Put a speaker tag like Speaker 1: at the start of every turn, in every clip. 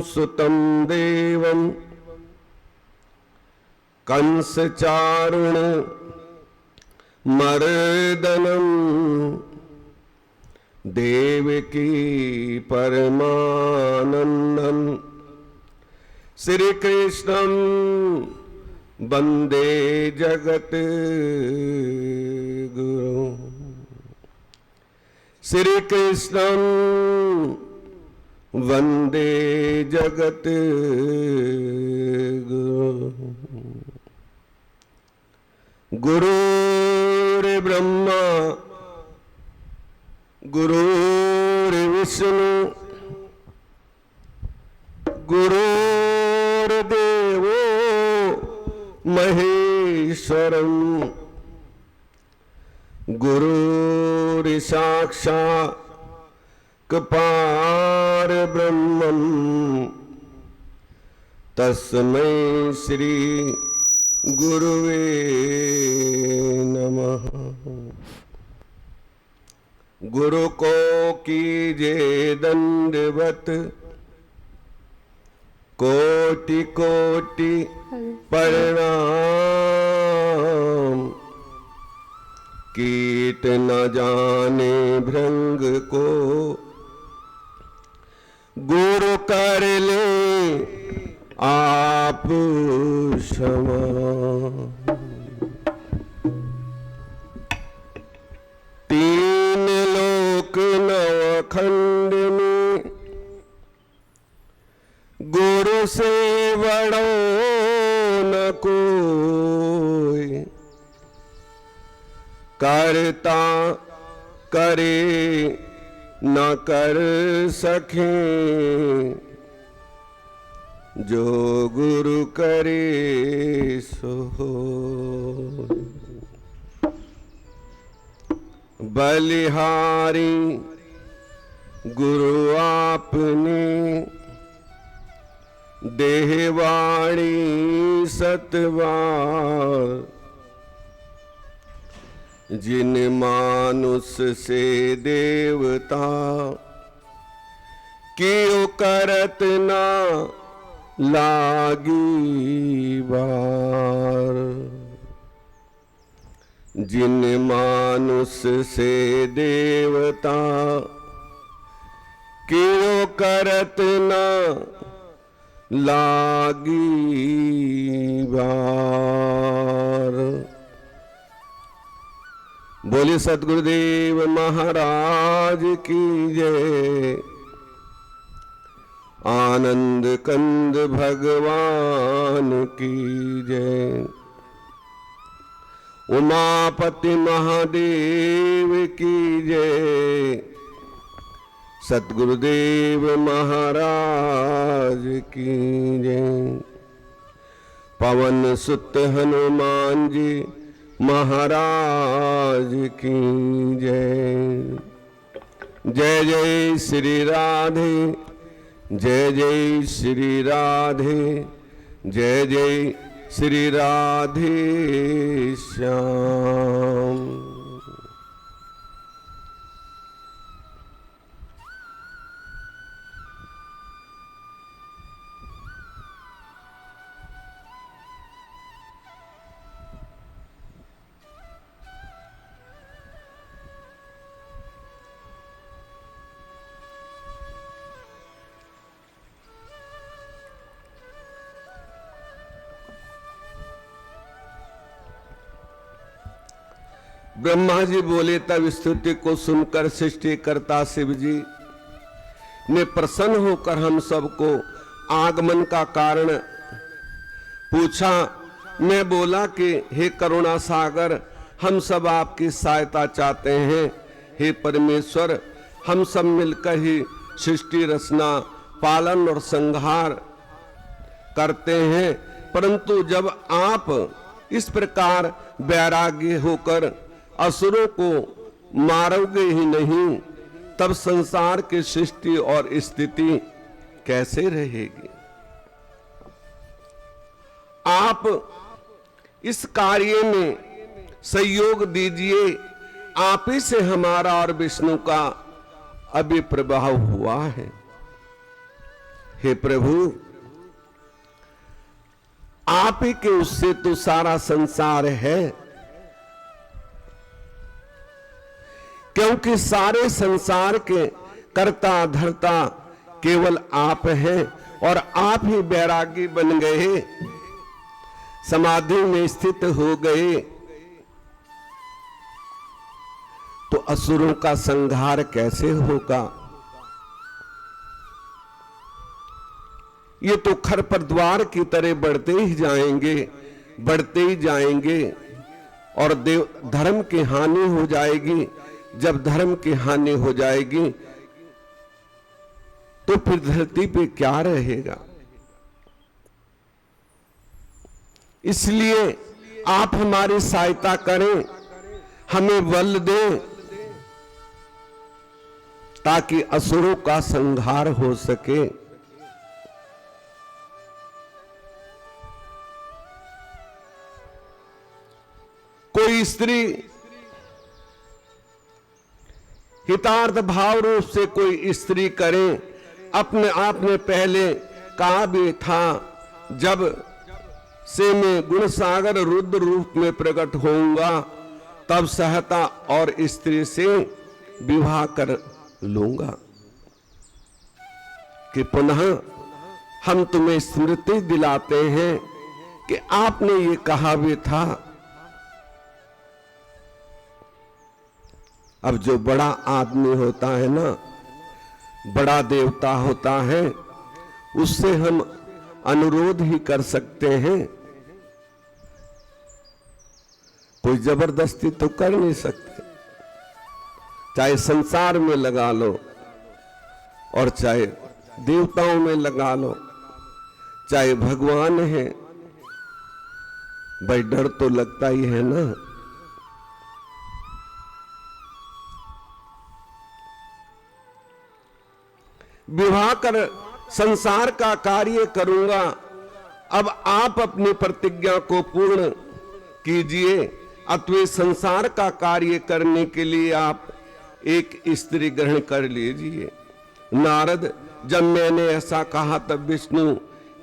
Speaker 1: सुतं देवं कंसचारुण मर्दनं देवकी परमानंदं श्री कृष्णं वंदे जगत गुरु। श्री कृष्णं वंदे जगत गुरु। गुरुर्ब्रह्मा गुरुर्विष्णु गुरुर्देवो महेश्वरं गुरुर्साक्षात् परब्रह्मं तस्मै श्री गुरुवे नमः। गुरु को कीजे दंडवत कोटि कोटि प्रणाम। कीट न जाने भृंग को गुरु कर ले आप क्षमा। तीन लोक नवखंड में गुरु से बड़ो न कोई। करता करे न कर सके जो गुरु करे सो होय। बलिहारी गुरु आपने देहवाणी सतवार। जिन मानुष से देवता कियो करत ना लागी बार। जिन मानुष से देवता कियो करत ना लागी बार। बोले सतगुरुदेव महाराज की जय। आनंद कंद भगवान की जय। उमापति महादेव की जय। सतगुरुदेव महाराज की जय। पवन सुत हनुमान जी महाराज की जय। जय जय श्री राधे जय जय श्री राधे जय जय श्री राधे श्याम। ब्रह्मा जी बोले तब स्तुति को सुनकर सृष्टि करता शिव जी ने प्रसन्न होकर हम सबको आगमन का कारण पूछा। मैं बोला कि हे करुणा सागर, हम सब आपकी सहायता चाहते हैं। हे परमेश्वर, हम सब मिलकर ही सृष्टि रचना पालन और संहार करते हैं, परंतु जब आप इस प्रकार वैराग्य होकर असुरों को मारोगे ही नहीं, तब संसार की सृष्टि और स्थिति कैसे रहेगी। आप इस कार्य में सहयोग दीजिए। आप ही से हमारा और विष्णु का अभिप्रभाव हुआ है। हे प्रभु, आप ही के उससे तो सारा संसार है, क्योंकि सारे संसार के कर्ता धर्ता केवल आप हैं और आप ही बैरागी बन गए, समाधि में स्थित हो गए, तो असुरों का संहार कैसे होगा? ये तो खरपतवार की तरह बढ़ते ही जाएंगे, बढ़ते ही जाएंगे और धर्म की हानि हो जाएगी। जब धर्म की हानि हो जाएगी तो फिर धरती पे क्या रहेगा? इसलिए आप हमारी सहायता करें, हमें बल दें, ताकि असुरों का संहार हो सके। कोई स्त्री हितार्थ भाव रूप से कोई स्त्री करे, अपने आप में पहले कहा भी था, जब से मैं गुणसागर रुद्र रूप में प्रकट होऊंगा तब सहता और स्त्री से विवाह कर लूंगा। कि पुनः हम तुम्हें स्मृति दिलाते हैं कि आपने ये कहा भी था। अब जो बड़ा आदमी होता है ना, बड़ा देवता होता है, उससे हम अनुरोध ही कर सकते हैं, कोई जबरदस्ती तो कर नहीं सकते। चाहे संसार में लगा लो और चाहे देवताओं में लगा लो, चाहे भगवान है, भाई डर तो लगता ही है ना। विवाह कर संसार का कार्य करूंगा। अब आप अपनी प्रतिज्ञा को पूर्ण कीजिए, अथवा संसार का कार्य करने के लिए आप एक स्त्री ग्रहण कर लीजिए। नारद, जब मैंने ऐसा कहा तब विष्णु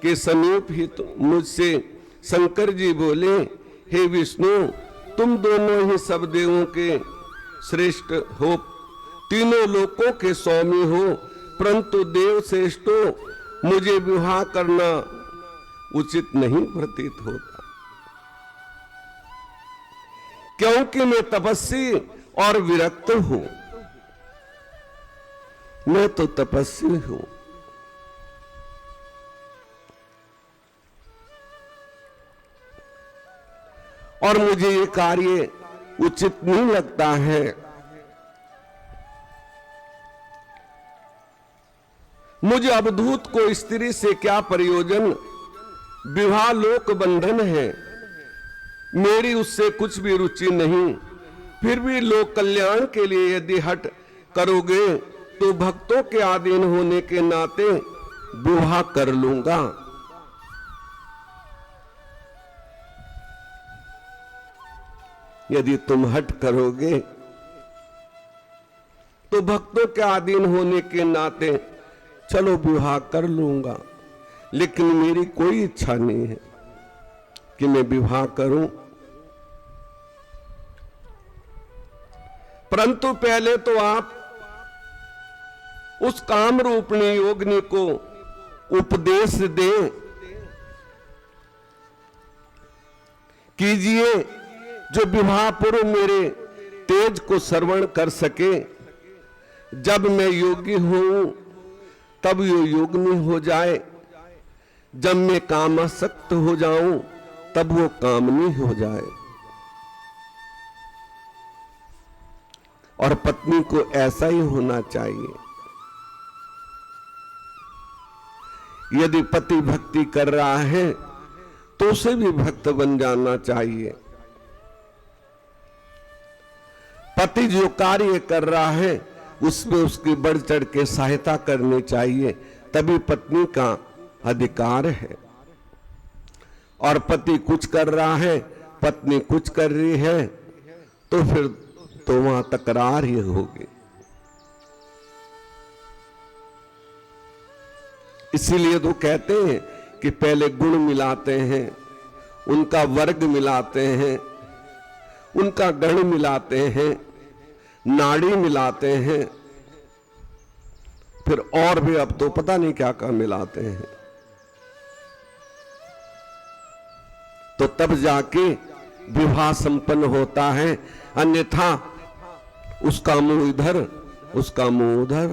Speaker 1: के समीप ही मुझसे शंकर जी बोले, हे विष्णु, तुम दोनों ही सब देवों के श्रेष्ठ हो, तीनों लोकों के स्वामी हो, परंतु देव श्रेष्ठो, मुझे विवाह करना उचित नहीं प्रतीत होता, क्योंकि मैं तपस्वी और विरक्त हूं। मैं तो तपस्वी हूं, और मुझे ये कार्य उचित नहीं लगता है। मुझे अवधूत को स्त्री से क्या प्रयोजन, विवाह लोक बंधन है, मेरी उससे कुछ भी रुचि नहीं। फिर भी लोक कल्याण के लिए यदि हट करोगे तो भक्तों के अधीन होने के नाते विवाह कर लूंगा। यदि तुम हट करोगे तो भक्तों के अधीन होने के नाते चलो विवाह कर लूंगा, लेकिन मेरी कोई इच्छा नहीं है कि मैं विवाह करूं। परंतु पहले तो आप उस काम रूपणी योगिनी को उपदेश दें, कीजिए जो विवाह पूर्व मेरे तेज को श्रवण कर सके। जब मैं योगी हूं तब यो योगिनी हो जाए, जब मैं कामासक्त हो जाऊं तब वो कामनी हो जाए। और पत्नी को ऐसा ही होना चाहिए। यदि पति भक्ति कर रहा है तो उसे भी भक्त बन जाना चाहिए। पति जो कार्य कर रहा है उसमें उसकी बढ़ चढ़ के सहायता करनी चाहिए, तभी पत्नी का अधिकार है। और पति कुछ कर रहा है, पत्नी कुछ कर रही है, तो फिर तो वहां तकरार ही होगी। इसीलिए तो कहते हैं कि पहले गुण मिलाते हैं, उनका वर्ग मिलाते हैं, उनका गण मिलाते हैं, नाड़ी मिलाते हैं, फिर और भी अब तो पता नहीं क्या क्या मिलाते हैं, तो तब जाके विवाह संपन्न होता है। अन्यथा उसका मुंह इधर, उसका मुंह उधर,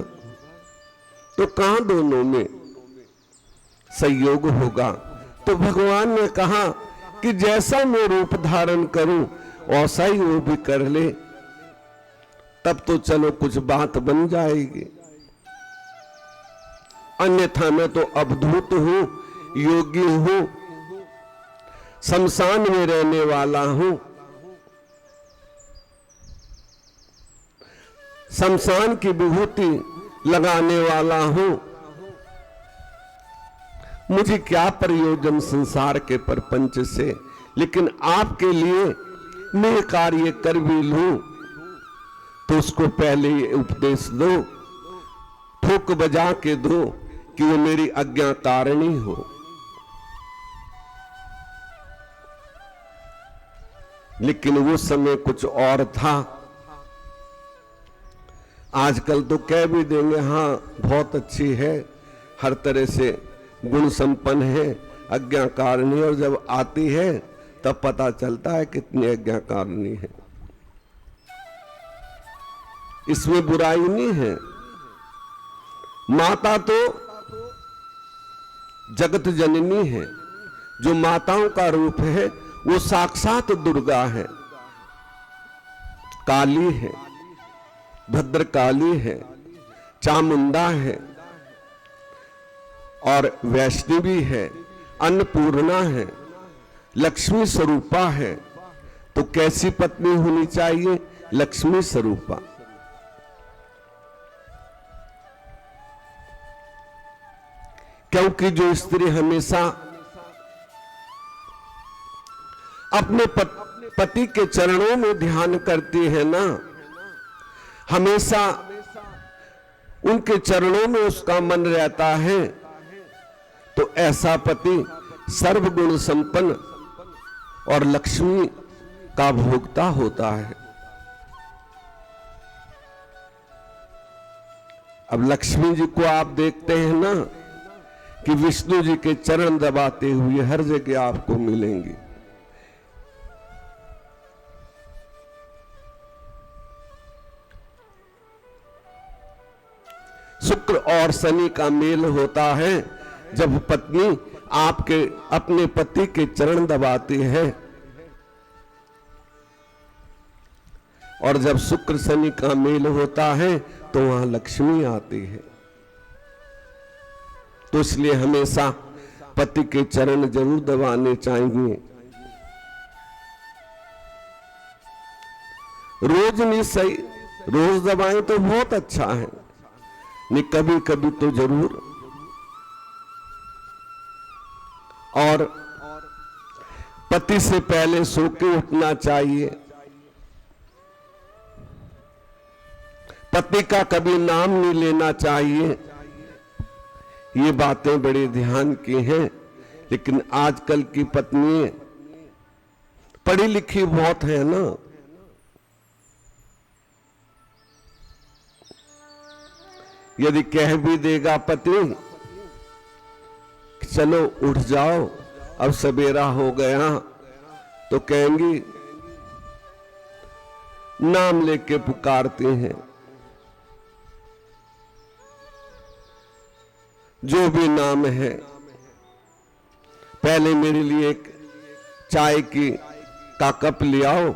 Speaker 1: तो कहां दोनों में संयोग होगा। तो भगवान ने कहा कि जैसा मैं रूप धारण करूं वैसा ही वो भी कर ले, तब तो चलो कुछ बात बन जाएगी। अन्यथा मैं तो अवधूत हूं, योगी हूं, शमशान में रहने वाला हूं, शमशान की विभूति लगाने वाला हूं, मुझे क्या प्रयोजन संसार के प्रपंच से। लेकिन आपके लिए मैं कार्य कर भी लूं तो उसको पहले ये उपदेश दो, ठोक बजा के दो कि वो मेरी आज्ञा कारिणी हो। लेकिन वो समय कुछ और था। आजकल तो कह भी देंगे हाँ बहुत अच्छी है, हर तरह से गुण संपन्न है, आज्ञाकारिणी, और जब आती है तब पता चलता है कितनी आज्ञाकारिणी है। इसमें बुराई नहीं है। माता तो जगत जननी है। जो माताओं का रूप है वो साक्षात दुर्गा है, काली है, भद्रकाली है, चामुंडा है और वैष्णवी है, अन्नपूर्णा है, लक्ष्मी स्वरूपा है। तो कैसी पत्नी होनी चाहिए? लक्ष्मी स्वरूपा। क्योंकि जो स्त्री हमेशा अपने पति के चरणों में ध्यान करती है ना, हमेशा उनके चरणों में उसका मन रहता है, तो ऐसा पति सर्वगुण संपन्न और लक्ष्मी का भोक्ता होता है। अब लक्ष्मी जी को आप देखते हैं ना कि विष्णु जी के चरण दबाते हुए हर जगह आपको मिलेंगी। शुक्र और शनि का मेल होता है जब पत्नी आपके अपने पति के चरण दबाती है, और जब शुक्र शनि का मेल होता है तो वहां लक्ष्मी आती है। तो इसलिए हमेशा पति के चरण जरूर दबाने चाहिए। रोज नहीं सही, रोज दबाएं तो बहुत अच्छा है, नहीं कभी कभी तो जरूर। और पति से पहले सो के उठना चाहिए। पति का कभी नाम नहीं लेना चाहिए। ये बातें बड़े ध्यान की हैं। लेकिन आजकल की पत्नी पढ़ी लिखी बहुत है ना, यदि कह भी देगा पति चलो उठ जाओ अब सवेरा हो गया, तो कहेंगी नाम लेके पुकारते हैं। जो भी नाम है, पहले मेरे लिए एक चाय का कप ले आओ,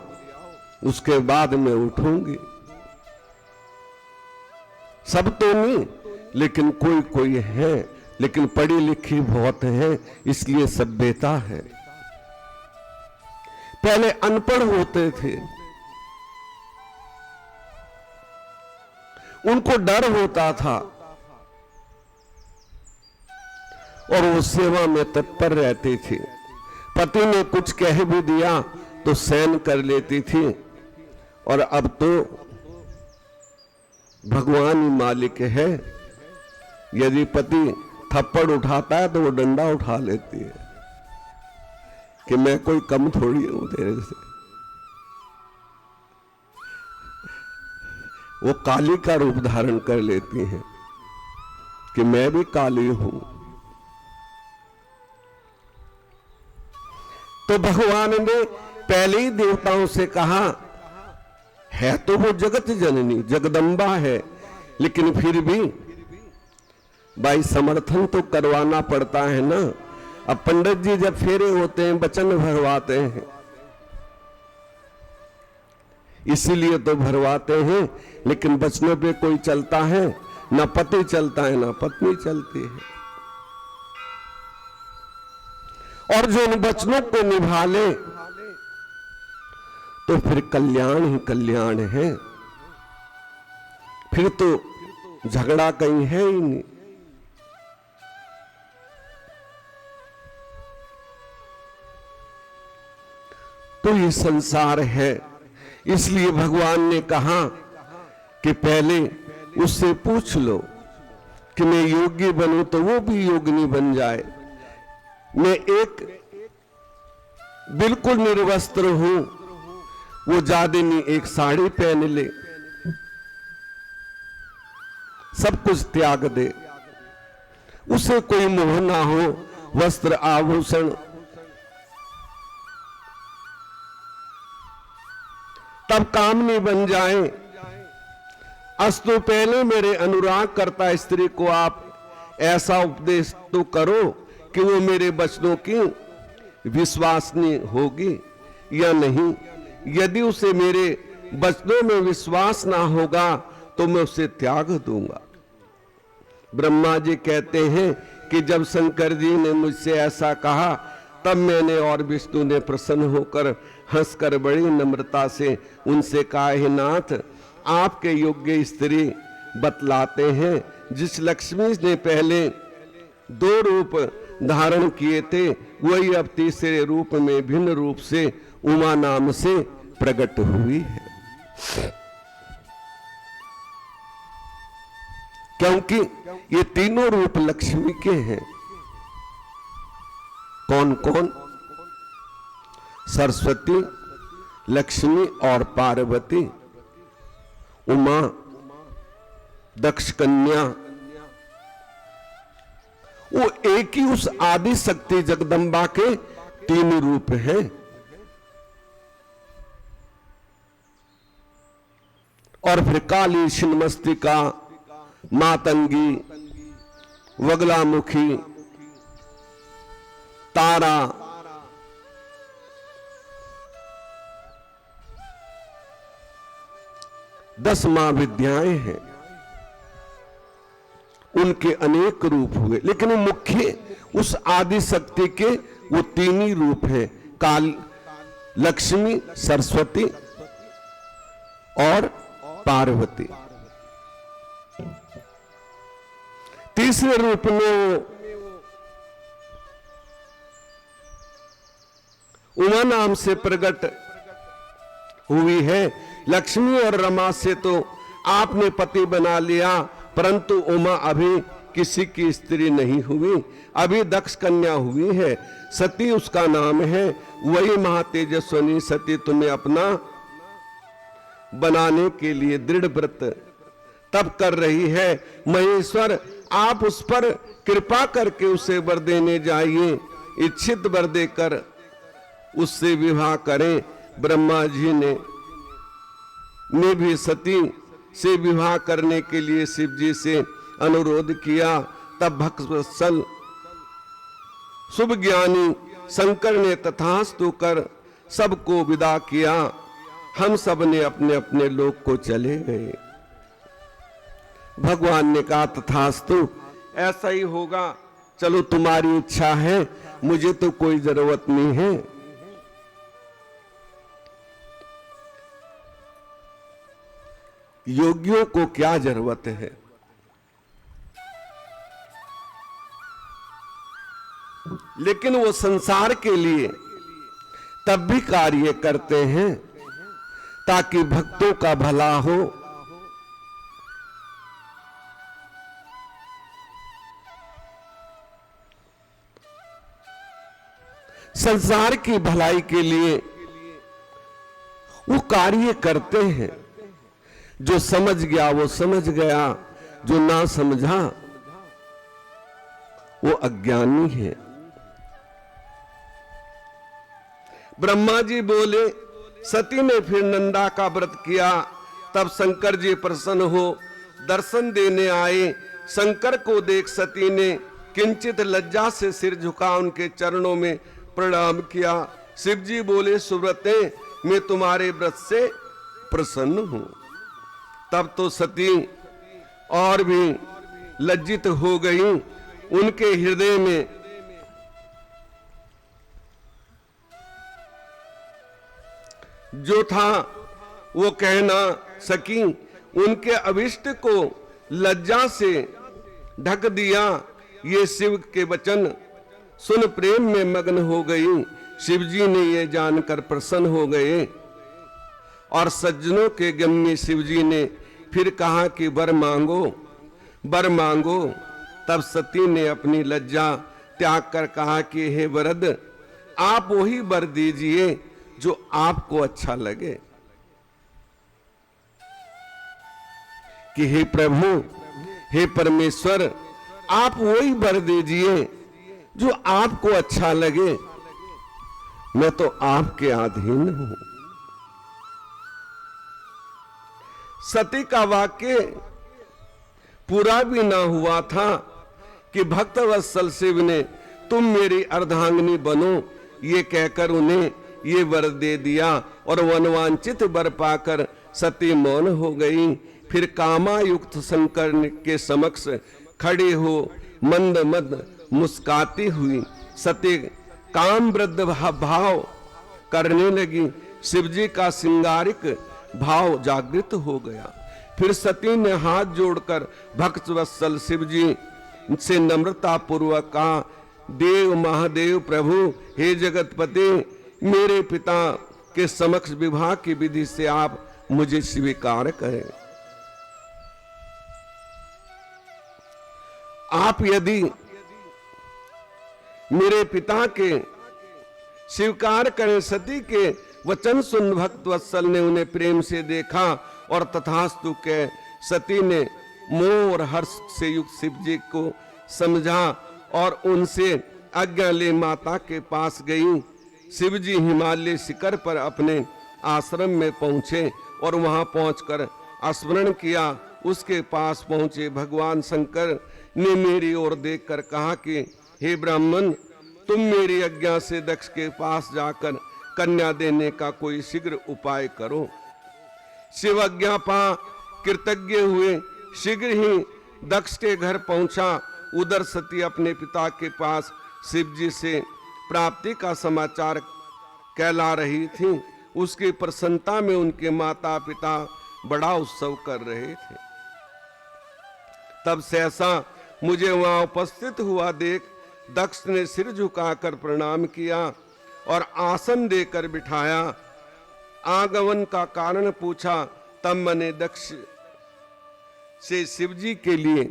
Speaker 1: उसके बाद मैं उठूंगी। सब तो नहीं, लेकिन कोई कोई है, लेकिन पढ़ी लिखी बहुत है, इसलिए सभ्यता है। पहले अनपढ़ होते थे, उनको डर होता था और वो सेवा में तत्पर रहती थी। पति ने कुछ कह भी दिया तो सहन कर लेती थी। और अब तो भगवान ही मालिक है। यदि पति थप्पड़ उठाता है तो वो डंडा उठा लेती है कि मैं कोई कम थोड़ी हूं तेरे से। वो काली का रूप धारण कर लेती हैं कि मैं भी काली हूं। तो भगवान ने पहले ही देवताओं से कहा, है तो वो जगत जननी जगदम्बा है, लेकिन फिर भी भाई समर्थन तो करवाना पड़ता है ना। अब पंडित जी जब फेरे होते हैं वचन भरवाते हैं, इसीलिए तो भरवाते हैं, लेकिन वचनों पे कोई चलता है? ना पति चलता है ना पत्नी चलती है। और जो उन वचनों को निभा ले तो फिर कल्याण ही कल्याण है, फिर तो झगड़ा कहीं है ही नहीं। तो ये संसार है, इसलिए भगवान ने कहा कि पहले उससे पूछ लो कि मैं योग्य बनूं तो वो भी योगिनी बन जाए। मैं एक बिल्कुल निर्वस्त्र हूं, वो जादिनी एक साड़ी पहन ले, सब कुछ त्याग दे, उसे कोई मोह ना हो वस्त्र आभूषण, तब कामनी बन जाए। अस्तु पहले मेरे अनुराग करता स्त्री को आप ऐसा उपदेश तो करो कि वो मेरे वचनों की विश्वासनीय होगी या नहीं। यदि उसे मेरे वचनों में विश्वास ना होगा तो मैं उसे त्याग दूंगा। ब्रह्मा जी कहते हैं कि जब शंकर जी ने मुझसे ऐसा कहा तब मैंने और विष्णु ने प्रसन्न होकर हंसकर बड़ी नम्रता से उनसे कहा, हे नाथ, आपके योग्य स्त्री बतलाते हैं। जिस लक्ष्मी ने पहले 2 रूप धारण किए थे वही अब तीसरे रूप में भिन्न रूप से उमा नाम से प्रकट हुई है, क्योंकि ये तीनों रूप लक्ष्मी के हैं। कौन कौन? सरस्वती, लक्ष्मी और पार्वती। उमा, दक्ष कन्या, वो एक ही उस आदि शक्ति जगदम्बा के 3 रूप हैं। और फिर काली, छिन्नमस्तिका, मातंगी, वगलामुखी, तारा, दस महाविद्याएं हैं, उनके अनेक रूप हुए, लेकिन मुख्य उस आदि शक्ति के वो 3 ही रूप हैं, काल, लक्ष्मी, सरस्वती और पार्वती। तीसरे रूप में उमा नाम से प्रकट हुई है। लक्ष्मी और रमा से तो आपने पति बना लिया, परंतु उमा अभी किसी की स्त्री नहीं हुई, अभी दक्ष कन्या हुई है। सती उसका नाम है, वही महातेजस्विनी सती तुम्हें अपना बनाने के लिए दृढ़ व्रत तब कर रही है। महेश्वर, आप उस पर कृपा करके उसे वर देने जाइए, इच्छित वर देकर उससे विवाह करें। ब्रह्मा जी ने भी सती से विवाह करने के लिए शिव जी से अनुरोध किया। तब भक्तवत्सल शुभ ज्ञानी शंकर ने तथास्तु कर सबको विदा किया। हम सब ने अपने अपने लोक को चले गए। भगवान ने कहा, तथास्तु, ऐसा ही होगा, चलो तुम्हारी इच्छा है, मुझे तो कोई जरूरत नहीं है। योगियों को क्या जरूरत है? लेकिन वो संसार के लिए तब भी कार्य करते हैं ताकि भक्तों का भला हो। संसार की भलाई के लिए वो कार्य करते हैं। जो समझ गया वो समझ गया, जो ना समझा वो अज्ञानी है। ब्रह्मा जी बोले, सती ने फिर नंदा का व्रत किया। तब शंकर जी प्रसन्न हो दर्शन देने आए। शंकर को देख सती ने किंचित लज्जा से सिर झुका उनके चरणों में प्रणाम किया। शिव जी बोले, सुव्रते, मैं तुम्हारे व्रत से प्रसन्न हूं। तब तो सती और भी लज्जित हो गई। उनके हृदय में जो था वो कह ना सकी। उनके अभिष्ट को लज्जा से ढक दिया। ये शिव के वचन सुन प्रेम में मग्न हो गई। शिव जी ने ये जानकर प्रसन्न हो गए और सज्जनों के गम्य शिव जी ने फिर कहा कि वर मांगो, वर मांगो। तब सती ने अपनी लज्जा त्याग कर कहा कि हे वरद, आप वही वर दीजिए जो आपको अच्छा लगे। कि हे प्रभु, हे परमेश्वर, आप वही वर दीजिए जो आपको अच्छा लगे। मैं तो आपके अधीन हूं। सती का वाक्य पूरा भी ना हुआ था कि भक्तवत्सल शिव ने तुम मेरी अर्धांगिनी बनो ये कहकर उन्हें ये वर दे दिया और वनवांचित वर पाकर सती मौन हो गई। फिर कामायुक्त शंकर के समक्ष खड़े हो मंद मंद मुस्काती हुई सती काम वृद्ध भाव करने लगी। शिवजी का सिंगारिक भाव जागृत हो गया। फिर सती ने हाथ जोड़कर भक्तवत्सल शिवजी से नम्रता पूर्वक कहा, देव महादेव प्रभु, हे जगतपति, मेरे पिता के समक्ष विवाह की विधि से आप मुझे स्वीकार करें। आप यदि मेरे पिता के स्वीकार करें। सती के वचन सुन भक्तवत्सल ने उन्हें प्रेम से देखा और तथास्तु के सती ने मोह और हर्ष से युक्त शिव जी को समझा और उनसे आज्ञा ले माता के पास गई। शिव जी हिमालय शिखर पर अपने आश्रम में पहुंचे और वहां पहुंचकर स्मरण किया। उसके पास पहुंचे भगवान शंकर ने मेरी ओर देखकर कहा कि हे ब्राह्मण, तुम मेरी आज्ञा से दक्ष के पास जाकर कन्या देने का कोई शीघ्र उपाय करो। शिव आज्ञा पा कृतज्ञ हुए शीघ्र ही दक्ष के घर पहुंचा। उधर सती अपने पिता के पास शिव जी से प्राप्ति का समाचार कहला रही थी। उसकी प्रसन्नता में उनके माता पिता बड़ा उत्सव कर रहे थे। तब सहसा मुझे वहां उपस्थित हुआ देख दक्ष ने सिर झुकाकर प्रणाम किया और आसन देकर बिठाया। आगमन का कारण पूछा। तब मैंने दक्ष से शिवजी के लिए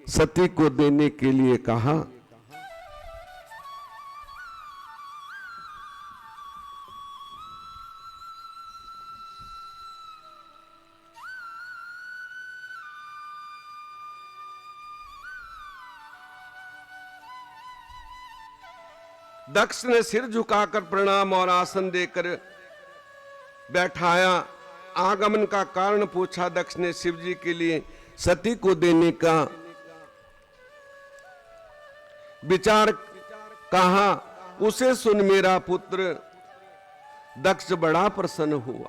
Speaker 1: सती को देने के लिए कहा। दक्ष ने सिर झुकाकर प्रणाम और आसन देकर बैठाया। आगमन का कारण पूछा। दक्ष ने शिवजी के लिए सती को देने का विचार कहा। उसे सुन मेरा पुत्र दक्ष बड़ा प्रसन्न हुआ।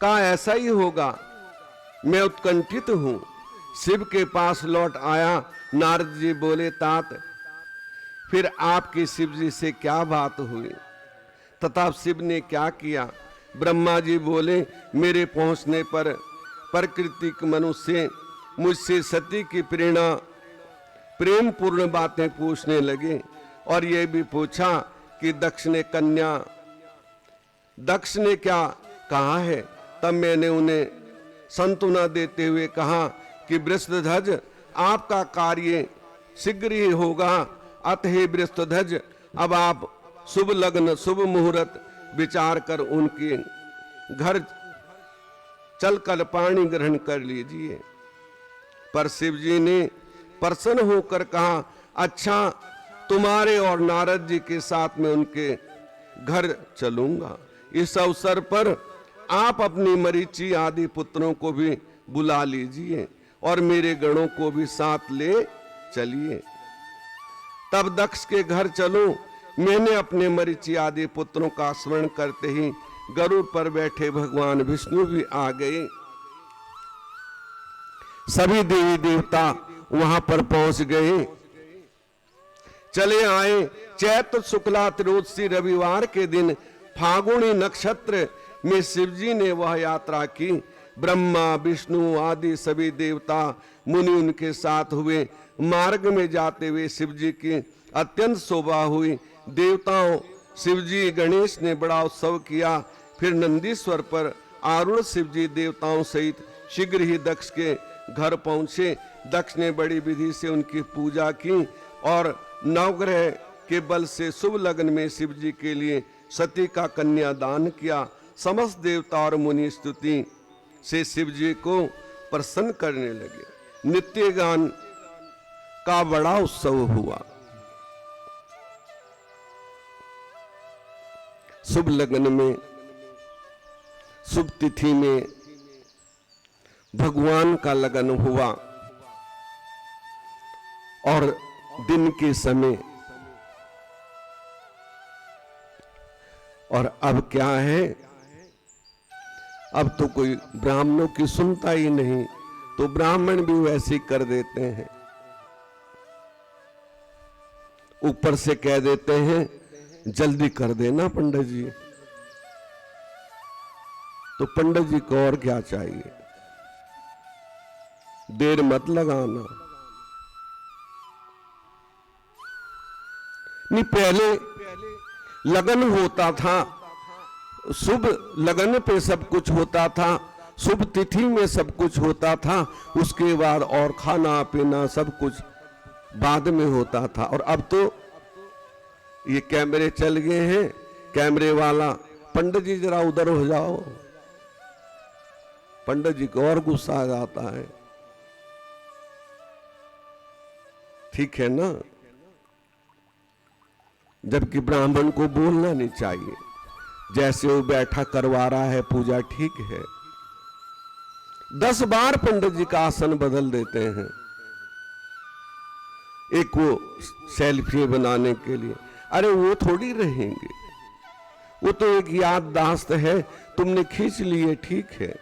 Speaker 1: कहा ऐसा ही होगा, मैं उत्कंठित हूं। शिव के पास लौट आया। नारद जी बोले, तात फिर आपकी शिव जी से क्या बात हुई तथा शिव ने क्या किया? ब्रह्मा जी बोले, मेरे पहुंचने पर प्राकृतिक मनुष्य मुझसे सती की प्रेरणा प्रेम पूर्ण बातें पूछने लगे और यह भी पूछा कि दक्ष ने क्या कहा है। तब मैंने उन्हें सांत्वना देते हुए कहा कि वृषध्वज, आपका कार्य शीघ्र ही होगा। अतः वृषध्वज, अब आप शुभ लग्न शुभ मुहूर्त विचार कर उनके घर चलकर पानी ग्रहण कर लीजिए। पर शिव जी ने प्रसन्न होकर कहा, अच्छा तुम्हारे और नारद जी के साथ में उनके घर चलूंगा। इस अवसर पर आप अपनी मरीचि आदि पुत्रों को भी बुला लीजिए और मेरे गणों को भी साथ ले चलिए। तब दक्ष के घर चलो। मैंने अपने मरीचि आदि पुत्रों का स्मरण करते ही गरुड़ पर बैठे भगवान विष्णु भी आ गए। सभी देवी देवता वहां पर पहुंच गए, चले आए। चैत्र शुक्ला त्रयोदशी रविवार के दिन फागुनी नक्षत्र में शिवजी ने वह यात्रा की। ब्रह्मा विष्णु आदि सभी देवता मुनि उनके साथ हुए। मार्ग में जाते हुए शिवजी की अत्यंत शोभा हुई। देवताओं शिवजी गणेश ने बड़ा उत्सव किया। फिर नंदीश्वर पर आरूढ़ शिवजी देवताओं सहित शीघ्र ही दक्ष के घर पहुंचे। दक्ष ने बड़ी विधि से उनकी पूजा की और नवग्रह के बल से शुभ लग्न में शिवजी के लिए सती का कन्यादान किया। समस्त देवता और मुनि स्तुति से शिवजी को प्रसन्न करने लगे। नित्य गान का बड़ा उत्सव हुआ। शुभ लग्न में शुभ तिथि में भगवान का लगन हुआ और दिन के समय। और अब क्या है, अब तो कोई ब्राह्मणों की सुनता ही नहीं, तो ब्राह्मण भी वैसे ही कर देते हैं। ऊपर से कह देते हैं जल्दी कर देना पंडित जी। तो पंडित जी को और क्या चाहिए, देर मत लगाना। नहीं, पहले लगन होता था, शुभ लगन पे सब कुछ होता था, शुभ तिथि में सब कुछ होता था। उसके बाद और खाना पीना सब कुछ बाद में होता था। और अब तो ये कैमरे चल गए हैं, कैमरे वाला, पंडित जी जरा उधर हो जाओ, पंडित जी को और गुस्सा आ जाता है। ठीक है ना, जबकि ब्राह्मण को बोलना नहीं चाहिए। जैसे वो बैठा करवा रहा है पूजा, ठीक है। 10 बार पंडित जी का आसन बदल देते हैं, एक वो सेल्फी बनाने के लिए। अरे वो थोड़ी रहेंगे, वो तो एक याददाश्त है, तुमने खींच लिए, ठीक है।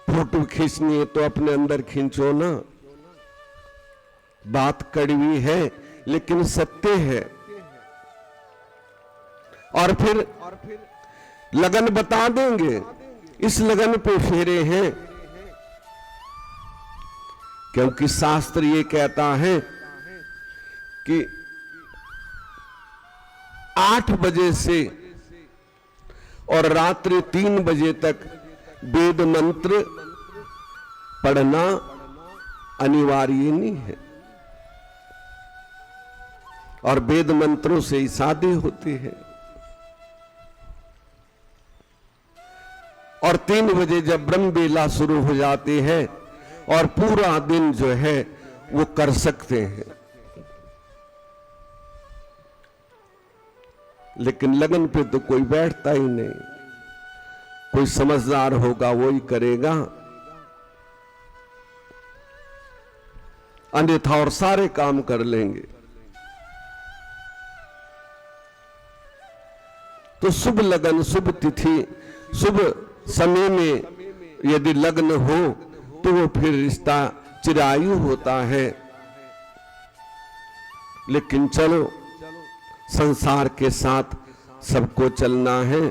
Speaker 1: फोटो खींचनी है तो अपने अंदर खींचो ना। बात कड़वी है लेकिन सत्य है। और फिर लगन बता देंगे, इस लगन पे फेरे हैं, क्योंकि शास्त्र ये कहता है कि 8 बजे से और रात्रि 3 बजे तक वेद मंत्र पढ़ना अनिवार्य नहीं है। और वेद मंत्रों से ही शादी होती है। और 3 बजे जब ब्रह्म बेला शुरू हो जाती है और पूरा दिन जो है वो कर सकते हैं। लेकिन लगन पे तो कोई बैठता ही नहीं, कोई समझदार होगा वो ही करेगा, अन्यथा और सारे काम कर लेंगे। तो शुभ लगन, शुभ तिथि, शुभ समय में यदि लग्न हो तो वो फिर रिश्ता चिरायु होता है। लेकिन चलो, संसार के साथ सबको चलना है।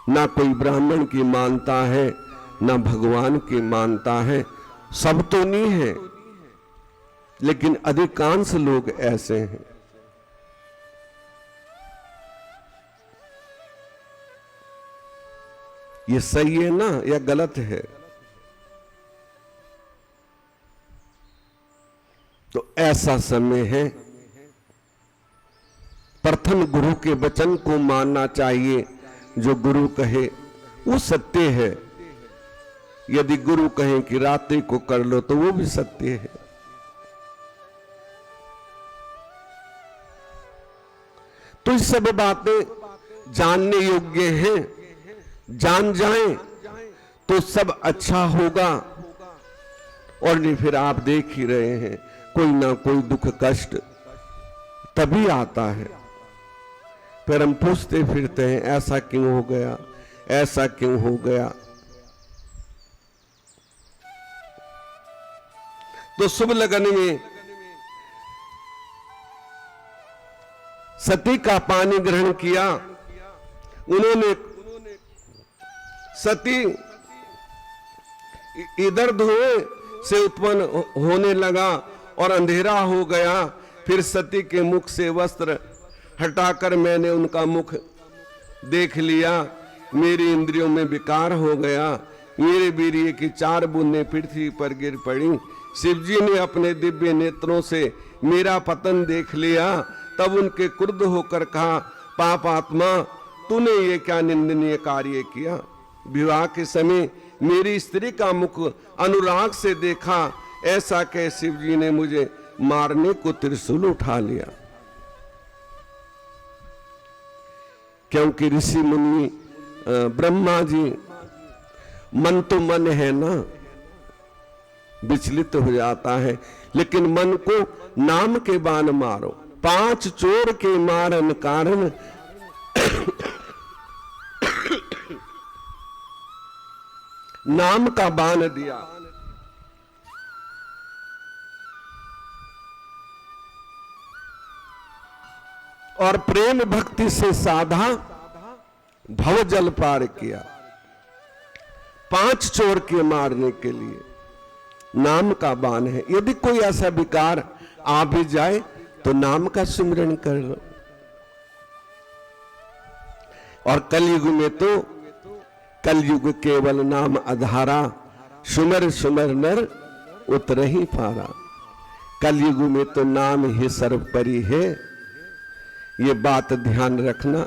Speaker 1: ना कोई ब्राह्मण की मानता है, ना भगवान की मानता है। सब तो नहीं है, लेकिन अधिकांश लोग ऐसे हैं। ये सही है ना या गलत है? तो ऐसा समय है प्रथम गुरु के वचन को मानना चाहिए। जो गुरु कहे वो सत्य है। यदि गुरु कहे कि रात्रि को कर लो तो वो भी सत्य है। तो ये सब बातें जानने योग्य हैं। जान जाएं तो सब अच्छा होगा। और नहीं फिर आप देख ही रहे हैं, कोई ना कोई दुख कष्ट तभी आता है। फिर हम पूछते फिरते हैं ऐसा क्यों हो गया, ऐसा क्यों हो गया। तो शुभ लगन में सती का पानी ग्रहण किया। उन्होंने सती इधर धुएं से उत्पन्न होने लगा और अंधेरा हो गया। फिर सती के मुख से वस्त्र हटाकर मैंने उनका मुख देख लिया। मेरी इंद्रियों में विकार हो गया। मेरे वीर्य की 4 बूंदें पृथ्वी पर गिर पड़ी। शिवजी ने अपने दिव्य नेत्रों से मेरा पतन देख लिया। तब उनके क्रुद्ध होकर कहा, पापात्मा, तूने ये क्या निंदनीय कार्य किया। विवाह के समय मेरी स्त्री का मुख अनुराग से देखा। ऐसा कह शिवजी ने मुझे मारने को त्रिशूल उठा लिया। क्योंकि ऋषि मुनि ब्रह्मा जी, मन तो मन है ना, विचलित हो जाता है। लेकिन मन को नाम के बाण मारो। 5 चोर के मारन कारण नाम का बाण दिया। और प्रेम भक्ति से साधा, भव जल पार किया। 5 चोर के मारने के लिए नाम का बाण है। यदि कोई ऐसा विकार आ भी जाए तो नाम का सिमरन कर लो। और कलयुग में तो कलयुग केवल नाम आधारा, सुमर सुमर नर उतरहि पारा। कलयुग में तो नाम ही सर्वोपरि है। ये बात ध्यान रखना।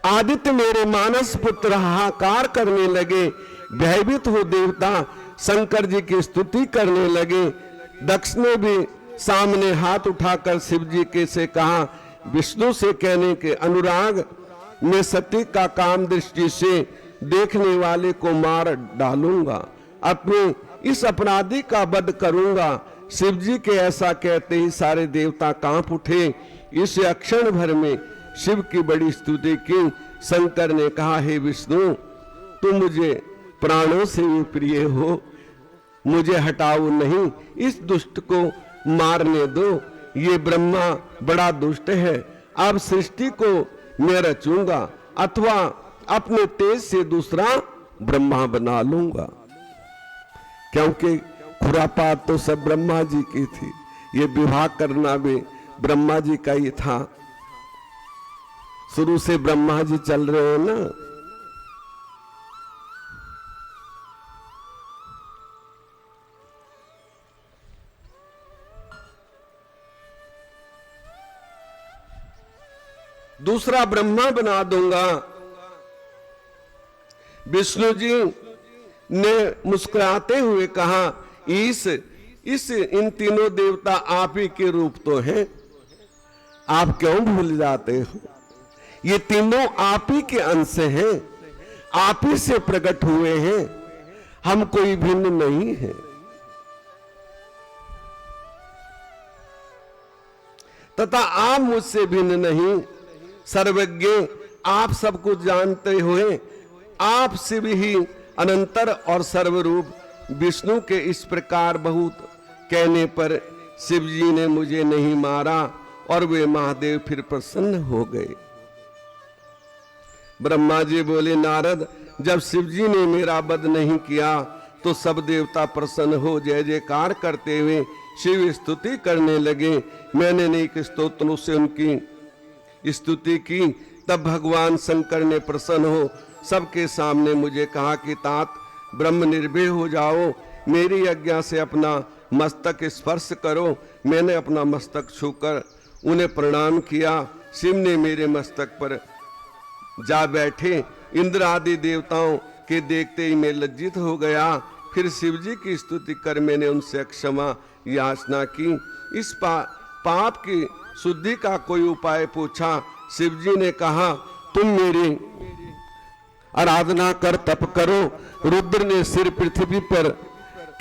Speaker 1: आदित्य मेरे मानस पुत्र हाहाकार करने लगे। भयभीत हो देवता शंकर जी की स्तुति करने लगे। दक्ष ने भी सामने हाथ उठाकर शिव जी के से कहा, विष्णु से कहने के अनुराग में सती का काम दृष्टि से देखने वाले को मार डालूंगा, अपने इस अपराधी का वध करूंगा। शिव जी के ऐसा कहते ही सारे देवता कांप उठे। इस अक्षण भर में शिव की बड़ी स्तुति की। शंकर ने कहा, हे विष्णु, तुम मुझे प्राणों से भी प्रिय हो, मुझे हटाओ नहीं, इस दुष्ट को मारने दो। ये ब्रह्मा बड़ा दुष्ट है। अब सृष्टि को मैं रचूंगा अथवा अपने तेज से दूसरा ब्रह्मा बना लूंगा। क्योंकि खुरापात तो सब ब्रह्मा जी की थी। ये विवाह करना भी ब्रह्मा जी का ही था। शुरू से ब्रह्मा जी चल रहे हैं ना। दूसरा ब्रह्मा बना दूंगा। विष्णु जी ने मुस्कुराते हुए कहा, इन तीनों देवता आप ही के रूप तो हैं, आप क्यों भूल जाते हो। ये तीनों आप ही के अंश हैं, आप ही से प्रकट हुए हैं, हम कोई भिन्न नहीं है। तथा आप मुझसे भिन्न नहीं। सर्वज्ञ, आप सब कुछ जानते हुए आप शिव ही अनंतर और सर्वरूप विष्णु के इस प्रकार बहुत कहने पर शिव जी ने मुझे नहीं मारा और वे महादेव फिर प्रसन्न हो गए। ब्रह्मा जी बोले, नारद, जब शिव जी ने मेरा वध नहीं किया तो सब देवता प्रसन्न हो जय जयकार करते हुए शिव स्तुति करने लगे। मैंने अनेक स्तोत्रों से उनकी स्तुति की। तब भगवान शंकर ने प्रसन्न हो सबके सामने मुझे कहा कि तात, ब्रह्म निर्भय हो जाओ, मेरी आज्ञा से अपना मस्तक स्पर्श करो। मैंने अपना मस्तक छूकर उन्हें प्रणाम किया। शिव ने मेरे मस्तक पर जा बैठे। इंद्र आदि देवताओं के देखते ही मैं लज्जित हो गया। फिर शिव जी की स्तुति कर मैंने उनसे क्षमा याचना की। इस पाप की शुद्धि का कोई उपाय पूछा। शिव जी ने कहा, तुम मेरी आराधना कर तप करो। रुद्र ने सिर पृथ्वी पर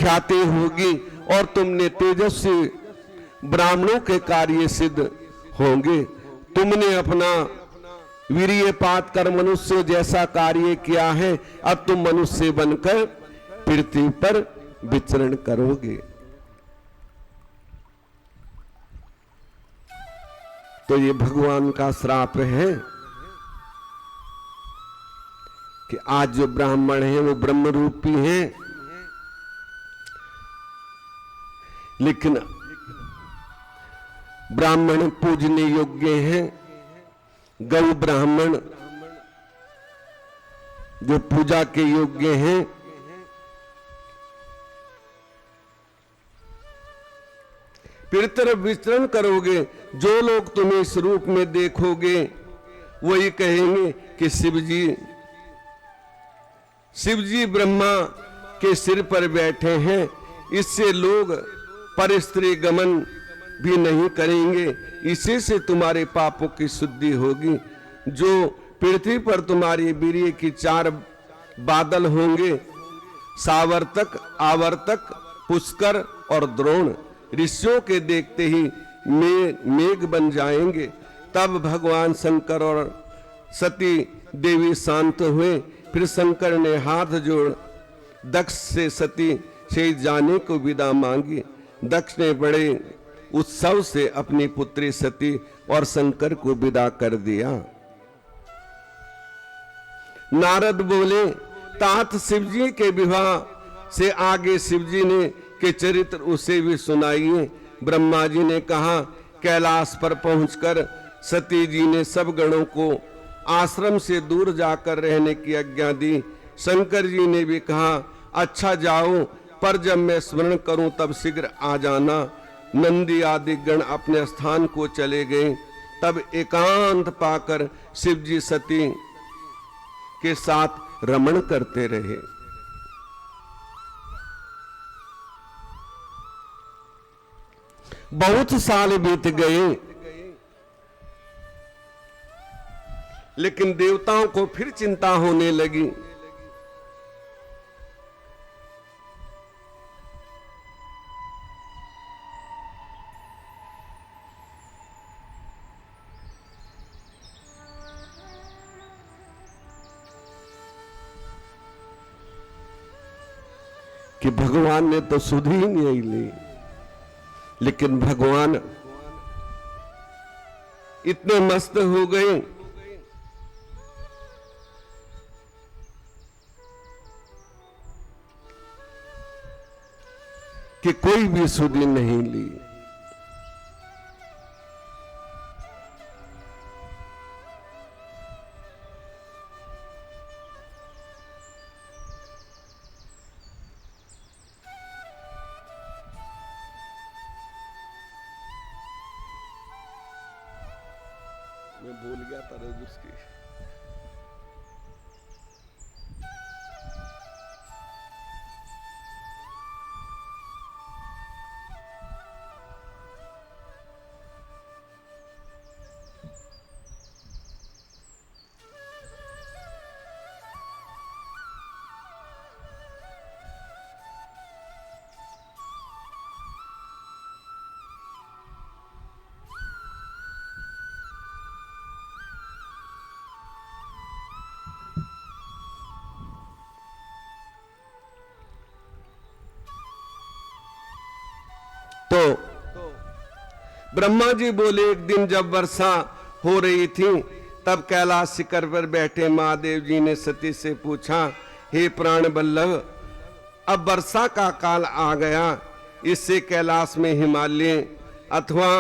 Speaker 1: ख्याति होगी और तुमने तेजस्वी ब्राह्मणों के कार्य सिद्ध होंगे। तुमने अपना वीर्यपात कर मनुष्य जैसा कार्य किया है। अब तुम मनुष्य बनकर पृथ्वी पर विचरण करोगे। तो ये भगवान का श्राप है कि आज जो ब्राह्मण हैं वो ब्रह्म रूपी हैं, लेकिन ब्राह्मण पूजने योग्य हैं। गौ ब्राह्मण जो पूजा के योग्य हैं, फिर तरफ विचरण करोगे। जो लोग तुम्हें इस रूप में देखोगे वही कहेंगे कि शिव जी ब्रह्मा के सिर पर बैठे हैं। इससे लोग पर स्त्री गमन भी नहीं करेंगे। इसी से तुम्हारे पापों की शुद्धि होगी। जो पृथ्वी पर तुम्हारी वीर्य की 4 बादल होंगे, सावर्तक, आवर्तक, पुष्कर और द्रोण, ऋषियों के देखते ही मेघ बन जाएंगे। तब भगवान शंकर और सती देवी शांत हुए। फिर शंकर ने हाथ जोड़ दक्ष से सती से जाने को विदा मांगी। दक्ष ने बड़े उत्सव से अपनी पुत्री सती और शंकर को विदा कर दिया। नारद बोले, तात शिवजी के विवाह से आगे शिवजी ने के चरित्र उसे भी सुनाइए। ब्रह्मा जी ने कहा, कैलाश पर पहुंचकर सती जी ने सब गणों को आश्रम से दूर जाकर रहने की आज्ञा दी। शंकर जी ने भी कहा, अच्छा जाओ, पर जब मैं स्मरण करूं तब शीघ्र आ जाना। नंदी आदि गण अपने स्थान को चले गए। तब एकांत पाकर शिव जी सती के साथ रमण करते रहे। बहुत साल बीत गए, लेकिन देवताओं को फिर चिंता होने लगी। कि भगवान ने तो सुध ही नहीं ली, लेकिन भगवान इतने मस्त हो गए कि कोई भी सुधि नहीं ली। मैं भूल गया था रजूस की। तो ब्रह्मा जी बोले, एक दिन जब वर्षा हो रही थी तब कैलाश शिखर पर बैठे महादेव जी ने सती से पूछा, हे प्राण बल्लभ, अब वर्षा का काल आ गया, इससे कैलाश में हिमालय अथवा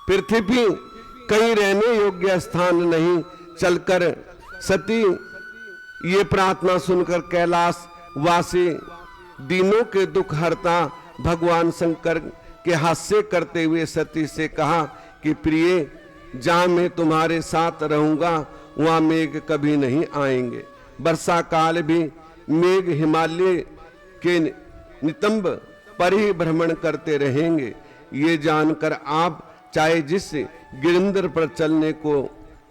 Speaker 1: पृथ्वी कहीं रहने योग्य स्थान नहीं, चलकर सती ये प्रार्थना सुनकर कैलाश वासी दीनों के दुख हरता भगवान शंकर के हास्य करते हुए सती से कहा कि प्रिय, जहां मैं तुम्हारे साथ रहूंगा वहां मेघ कभी नहीं आएंगे। वर्षा काल भी मेघ हिमालय के नितंब पर ही भ्रमण करते रहेंगे। ये जानकर आप चाहे जिस गिरिंद्र पर चलने को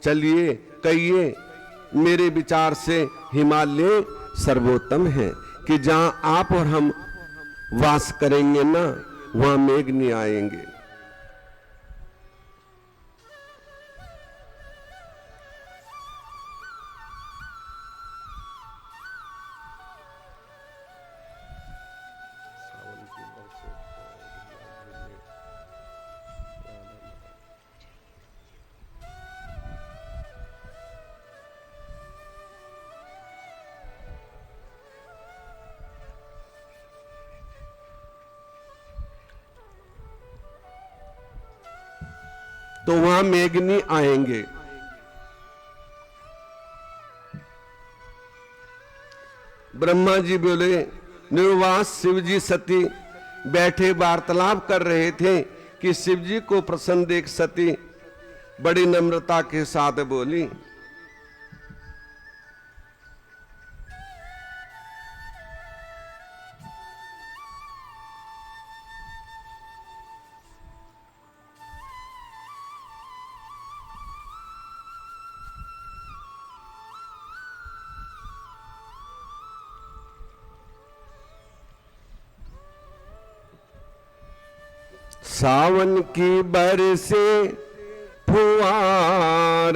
Speaker 1: चलिए, कहिए मेरे विचार से हिमालय सर्वोत्तम है कि जहां आप और हम वास करेंगे ना, वहां मेघ नहीं आएंगे। तो वहां मेघ नहीं आएंगे। ब्रह्मा जी बोले, निर्वास शिव जी सती बैठे वार्तालाप कर रहे थे कि शिव जी को प्रसन्न देख सती बड़ी नम्रता के साथ बोली, सावन की बरसे फुहार,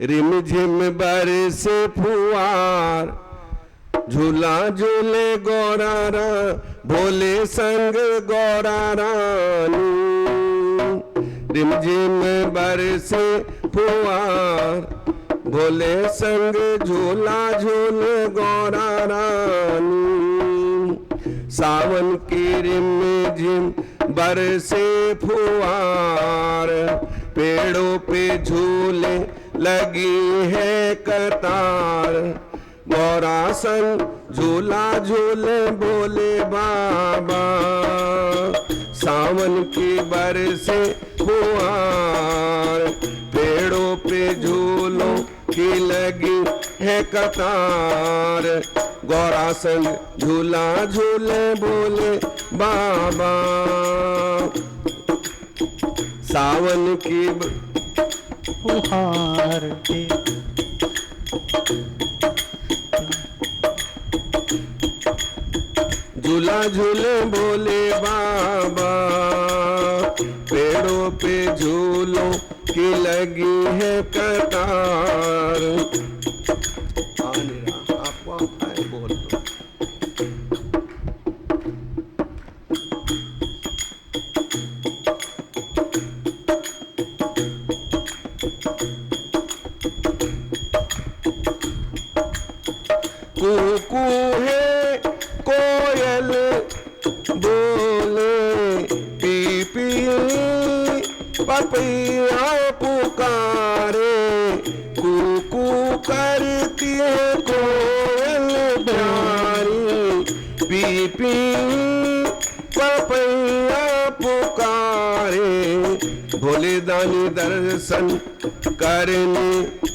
Speaker 1: रिमझिम बरसे फुहार, झूला झूले गौरारा भोले संग गौरा रानी। रिमझिम बरसे फुहार, भोले संग झूला झूल गौरा रानी। सावन की रिमझिम बरसे फुहार, पेड़ों पे झूले लगी है कतार। गौरा संग झूला झूले बोले बाबा, सावन की बरसे फुहार, पेड़ों पे झूलों की लगी है कतार। गौरा संग झूला झूले बोले बाबा, सावन की
Speaker 2: फुहार के
Speaker 1: झूला झूले बोले बाबा, पेड़ों पे झूलों की लगी है कतार। आपको आता है बोल दो। कूकू है कोयल बोले, पी पी पपिया पुकारे। कूकू करती है कोयल प्यारी, पी पी पपिया पुकारे। भोले दानी दर्शन करने,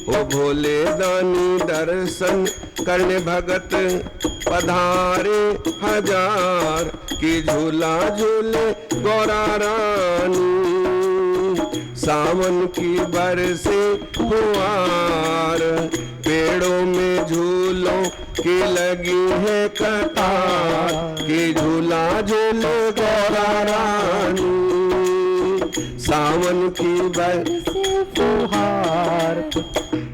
Speaker 1: ओ भोले दानी दर्शन करने भगत पधारे हजार, की झूला झूले गौरा रानी। सावन की बरसे फुहार, पेड़ों में झूलों की लगी है कतार, की झूला झूले गौरा रानी। सावन की बरसे फुहार,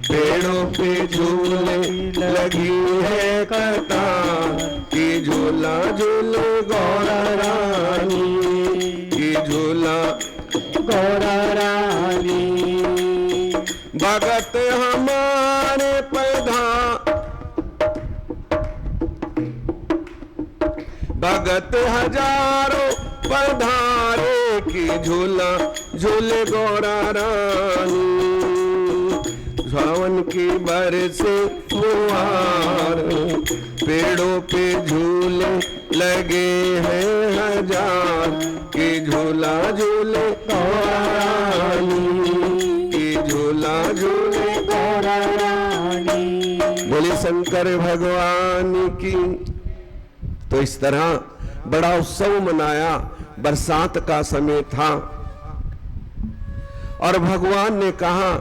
Speaker 1: पेड़ों पे झूले लगी है कतार, की झूला झूले गौरा रानी, की झूला
Speaker 2: गौरा रानी।
Speaker 1: भगत हमारे पैदा, भगत भगत हजारों पधारे की झूला झूले गौरा रानी। सावन की बरसे फुहार पेड़ों पे झूले लगे हैं हजार की झूला झूले गौरा रानी की झूला झूले
Speaker 2: गौरा रानी।
Speaker 1: बोले शंकर भगवान की। तो इस तरह बड़ा उत्सव मनाया। बरसात का समय था और भगवान ने कहा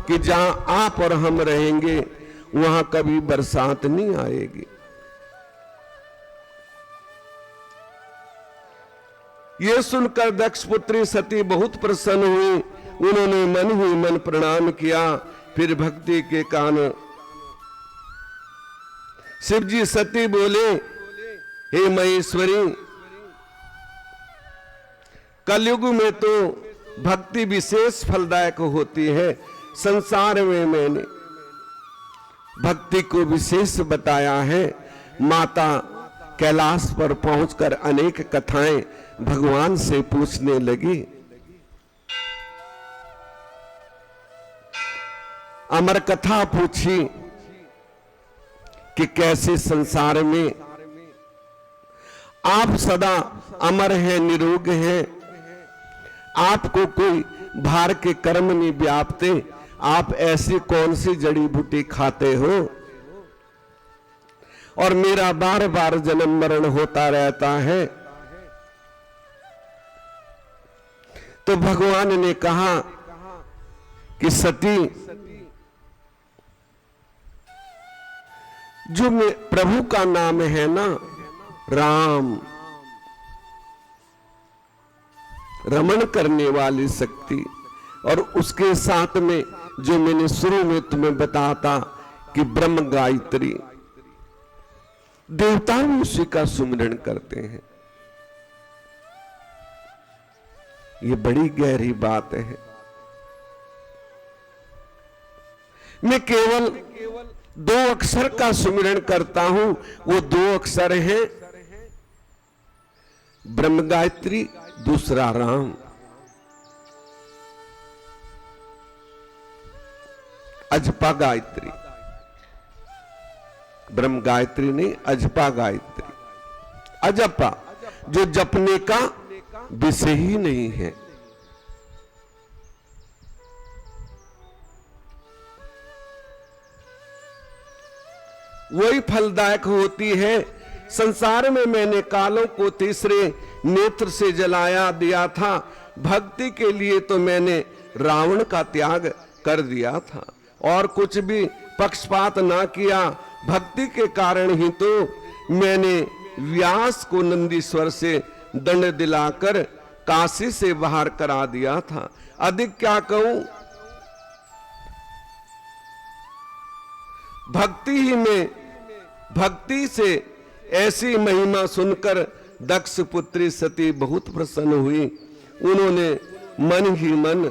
Speaker 1: कि जहां आप और हम रहेंगे वहां कभी बरसात नहीं आएगी। ये सुनकर दक्ष पुत्री सती बहुत प्रसन्न हुई। उन्होंने मन ही मन प्रणाम किया। फिर भक्ति के कारण शिव जी सती बोले, हे महेश्वरी, कलयुग में तो भक्ति विशेष फलदायक होती है। संसार में मैंने भक्ति को विशेष बताया है। माता कैलाश पर पहुंचकर अनेक कथाएं भगवान से पूछने लगी। अमर कथा पूछी कि कैसे संसार में आप सदा अमर हैं, निरोग हैं, आपको कोई भार के कर्म नहीं व्यापते, आप ऐसी कौन सी जड़ी बूटी खाते हो और मेरा बार बार जन्म मरण होता रहता है। तो भगवान ने कहा कि सती, जो प्रभु का नाम है ना राम, रमण करने वाली शक्ति, और उसके साथ में जो मैंने शुरू में तुम्हें बताया था कि ब्रह्म गायत्री, देवता भी उसी का सुमिरन करते हैं। ये बड़ी गहरी बात है। मैं केवल 2 अक्षर का सुमिरन करता हूं। वो 2 अक्षर हैं ब्रह्म गायत्री, दूसरा राम। अजपा गायत्री, ब्रह्म गायत्री नहीं, अजपा गायत्री। अजपा जो जपने का विषय ही नहीं है। वही फलदायक होती है। संसार में मैंने कालों को तीसरे नेत्र से जलाया दिया था। भक्ति के लिए तो मैंने रावण का त्याग कर दिया था और कुछ भी पक्षपात ना किया। भक्ति के कारण ही तो मैंने व्यास को नंदीश्वर से दंड दिलाकर काशी से बाहर करा दिया था। अधिक क्या कहूं, भक्ति ही में, भक्ति से ऐसी महिमा सुनकर दक्ष पुत्री सती बहुत प्रसन्न हुई। उन्होंने मन ही मन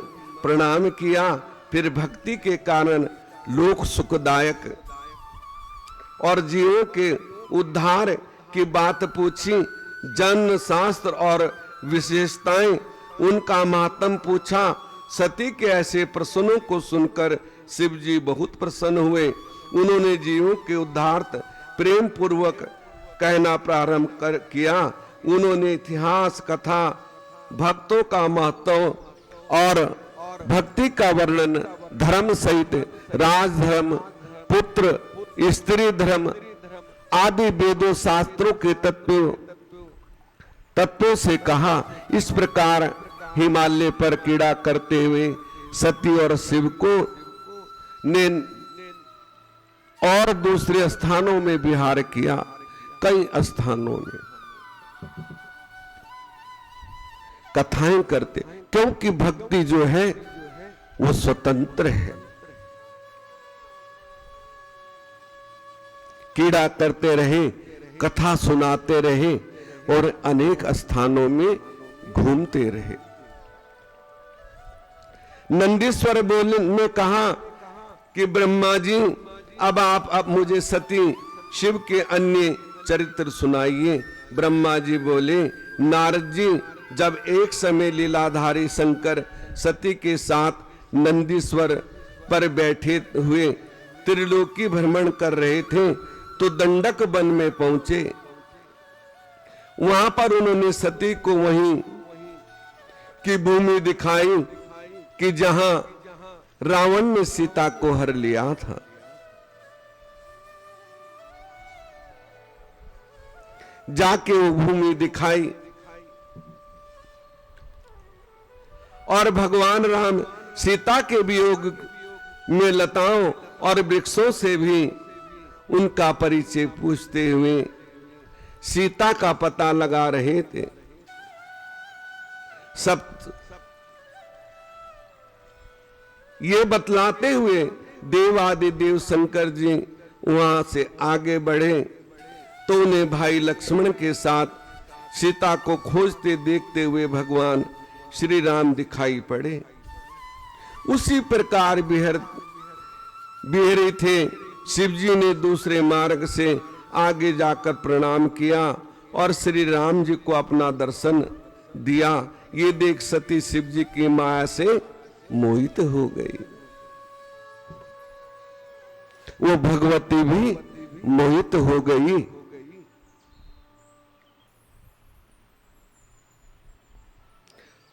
Speaker 1: प्रणाम किया। फिर भक्ति के कारण लोक सुखदायक और जीवों के उद्धार की बात पूछी। जन्म शास्त्र और विशेषताएं, उनका मातम पूछा। सती के ऐसे प्रश्नों को सुनकर शिव जी बहुत प्रसन्न हुए। उन्होंने जीवों के उद्धार्थ प्रेम पूर्वक कहना प्रारंभ किया। उन्होंने इतिहास, कथा, भक्तों का महत्व और भक्ति का वर्णन, धर्म सहित राजधर्म, पुत्र स्त्री धर्म आदि वेदों शास्त्रों के तत्वों से कहा। इस प्रकार हिमालय पर क्रीड़ा करते हुए सती और शिव को ने और दूसरे स्थानों में विहार किया। कई स्थानों में कथाएं करते, क्योंकि भक्ति जो है वो स्वतंत्र है। क्रीड़ा करते रहे, कथा सुनाते रहे और अनेक स्थानों में घूमते रहे। नंदीश्वर बोले ने कहा कि ब्रह्मा जी, अब आप मुझे सती शिव के अन्य चरित्र सुनाइए। ब्रह्मा जी बोले, नारद जी, जब एक समय लीलाधारी शंकर सती के साथ नंदीश्वर पर बैठे हुए त्रिलोकी भ्रमण कर रहे थे तो दंडक वन में पहुंचे। वहां पर उन्होंने सती को वहीं की भूमि दिखाई कि जहां रावण ने सीता को हर लिया था। जाके वो भूमि दिखाई और भगवान राम सीता के वियोग में लताओं और वृक्षों से भी उनका परिचय पूछते हुए सीता का पता लगा रहे थे। सब ये बतलाते हुए देवादि देव शंकर जी वहां से आगे बढ़े तो उन्हें भाई लक्ष्मण के साथ सीता को खोजते देखते हुए भगवान श्री राम दिखाई पड़े। उसी प्रकार बिहरे थे। शिवजी ने दूसरे मार्ग से आगे जाकर प्रणाम किया और श्री राम जी को अपना दर्शन दिया। ये देख सती शिवजी की माया से मोहित हो गई। वो भगवती भी मोहित हो गई।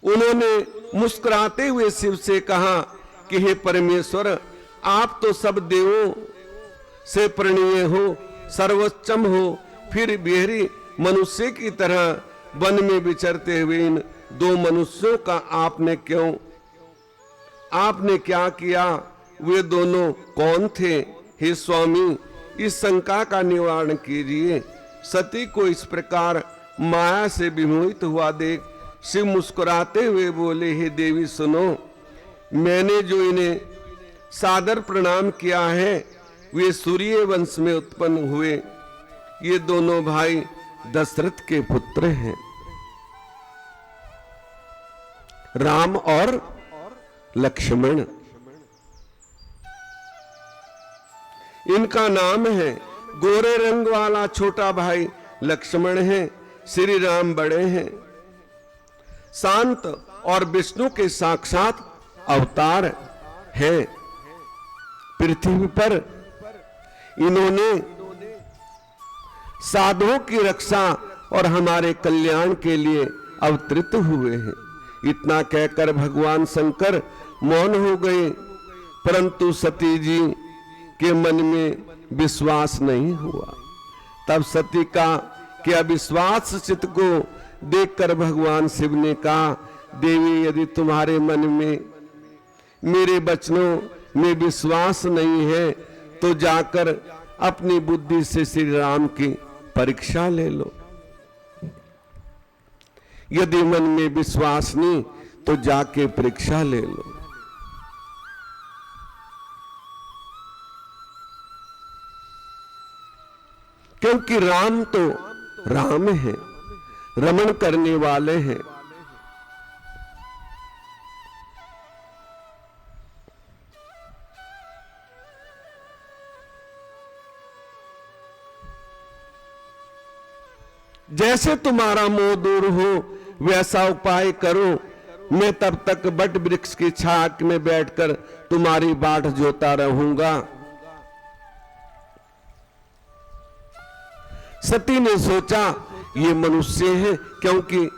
Speaker 1: उन्होंने मुस्कुराते हुए शिव से कहा कि हे परमेश्वर, आप तो सब देवों से प्रणीय हो, सर्वोच्चम हो, फिर बिहरी मनुष्य की तरह वन में विचरते हुए इन दो मनुष्यों का आपने क्या किया? वे दोनों कौन थे? हे स्वामी, इस शंका का निवारण कीजिए। सती को इस प्रकार माया से विमोहित हुआ देख शिव मुस्कुराते हुए बोले, हे देवी सुनो, मैंने जो इन्हें सादर प्रणाम किया है वे सूर्य वंश में उत्पन्न हुए। ये दोनों भाई दशरथ के पुत्र हैं, राम और लक्ष्मण। इनका नाम है, गोरे रंग वाला छोटा भाई लक्ष्मण है, श्री राम बड़े हैं, शांत और विष्णु के साक्षात अवतार है। पृथ्वी पर इन्होंने साधुओं की रक्षा और हमारे कल्याण के लिए अवतरित हुए हैं। इतना कहकर भगवान शंकर मौन हो गए, परंतु सती जी के मन में विश्वास नहीं हुआ। तब सती का कि अविश्वास चित्त को देखकर भगवान शिव ने कहा, देवी, यदि तुम्हारे मन में मेरे वचनों में विश्वास नहीं है तो जाकर अपनी बुद्धि से श्री राम की परीक्षा ले लो। यदि मन में विश्वास नहीं तो जाके परीक्षा ले लो। क्योंकि राम तो राम है, रमण करने वाले हैं। जैसे तुम्हारा मोह दूर हो वैसा उपाय करो। मैं तब तक बट वृक्ष की छाक में बैठकर तुम्हारी बाट जोता रहूंगा। सती ने सोचा ये मनुष्य है, क्योंकि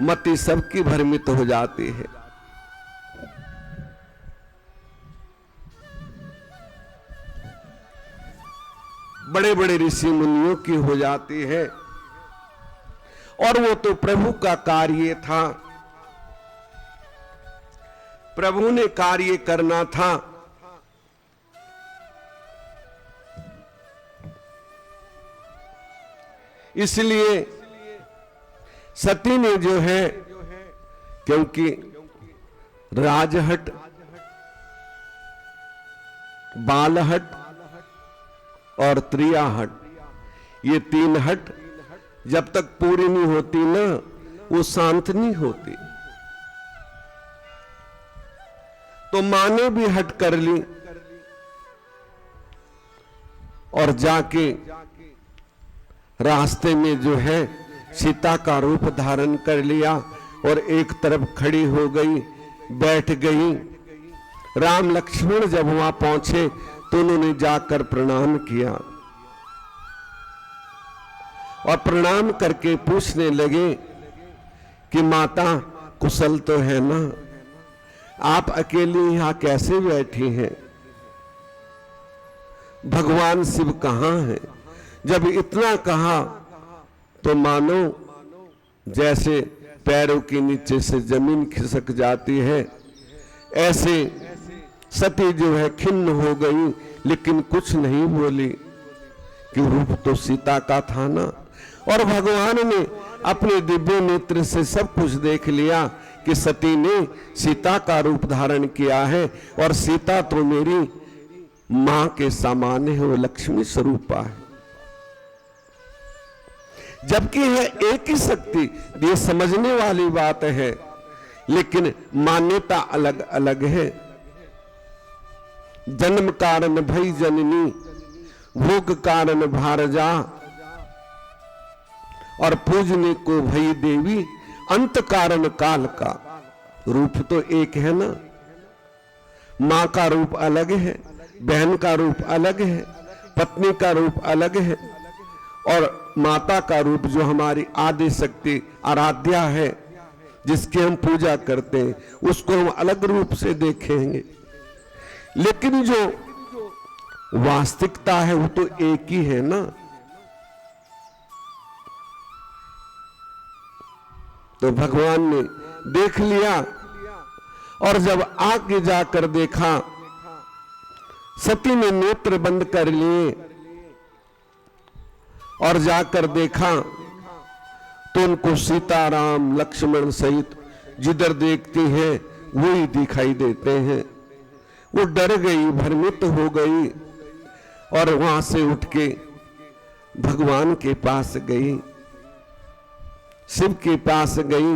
Speaker 1: मति सबकी भ्रमित हो जाती है। बड़े बड़े ऋषि मुनियों की हो जाती है, और वो तो प्रभु का कार्य था, प्रभु ने कार्य करना था। इसलिए सती ने जो है, क्योंकि राजहट, बालहट और त्रियाहट, ये तीन हट जब तक पूरी नहीं होती ना, वो शांत नहीं होती। तो मां ने भी हट कर ली और जाके रास्ते में जो है सीता का रूप धारण कर लिया और एक तरफ खड़ी हो गई, बैठ गई। राम लक्ष्मण जब वहां पहुंचे तो उन्होंने जाकर प्रणाम किया और प्रणाम करके पूछने लगे कि माता कुशल तो है ना, आप अकेली यहां कैसे बैठी हैं? भगवान शिव कहां है? जब इतना कहा तो मानो जैसे पैरों के नीचे से जमीन खिसक जाती है, ऐसे सती जो है खिन्न हो गई, लेकिन कुछ नहीं बोली कि रूप तो सीता का था ना। और भगवान ने अपने दिव्य नेत्र से सब कुछ देख लिया कि सती ने सीता का रूप धारण किया है और सीता तो मेरी मां के समान है, वो लक्ष्मी स्वरूपा है। जबकि है एक ही शक्ति, ये समझने वाली बात है, लेकिन मान्यता अलग अलग है। जन्म कारण भई जननी, भोग कारण भारजा, और पूजने को भई देवी, अंत कारण काल का। रूप तो एक है ना, मां का रूप अलग है, बहन का रूप अलग है, पत्नी का रूप अलग है, और माता का रूप जो हमारी आदि शक्ति आराध्या है, जिसकी हम पूजा करते हैं, उसको हम अलग रूप से देखेंगे। लेकिन जो वास्तविकता है वो तो एक ही है ना। तो भगवान ने देख लिया और जब आगे जाकर देखा, सती ने नेत्र बंद कर लिए और जाकर देखा तो उनको सीताराम लक्ष्मण सहित जिधर देखती हैं वही दिखाई देते हैं। वो डर गई, भ्रमित हो गई और वहां से उठ के भगवान के पास गई, शिव के पास गई।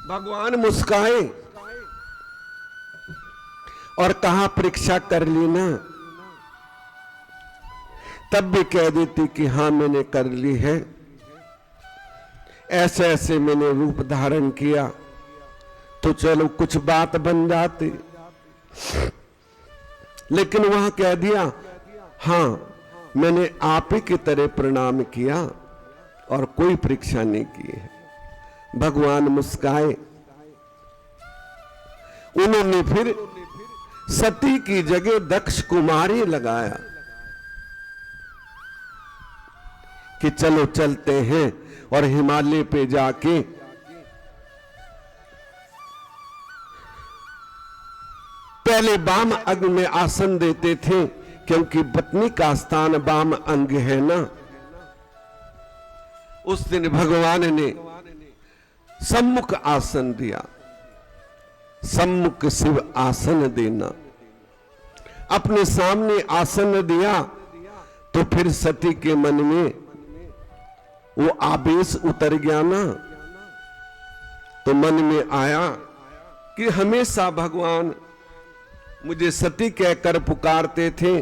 Speaker 1: भगवान मुस्काए और कहा परीक्षा कर ली ना। तब भी कह देती कि हां मैंने कर ली है, ऐसे ऐसे मैंने रूप धारण किया, तो चलो कुछ बात बन जाती। लेकिन वहां कह दिया हां मैंने आप ही की तरह प्रणाम किया और कोई परीक्षा नहीं की है। भगवान मुस्काए। उन्होंने फिर सती की जगह दक्ष कुमारी लगाया कि चलो चलते हैं और हिमालय पे जाके पहले वाम अंग में आसन देते थे, क्योंकि पत्नी का स्थान वाम अंग है ना। उस दिन भगवान ने सम्मुख आसन दिया। सम्मुख शिव आसन देना, अपने सामने आसन दिया तो फिर सती के मन में वो आवेश उतर गया ना। तो मन में आया कि हमेशा भगवान मुझे सती कहकर पुकारते थे,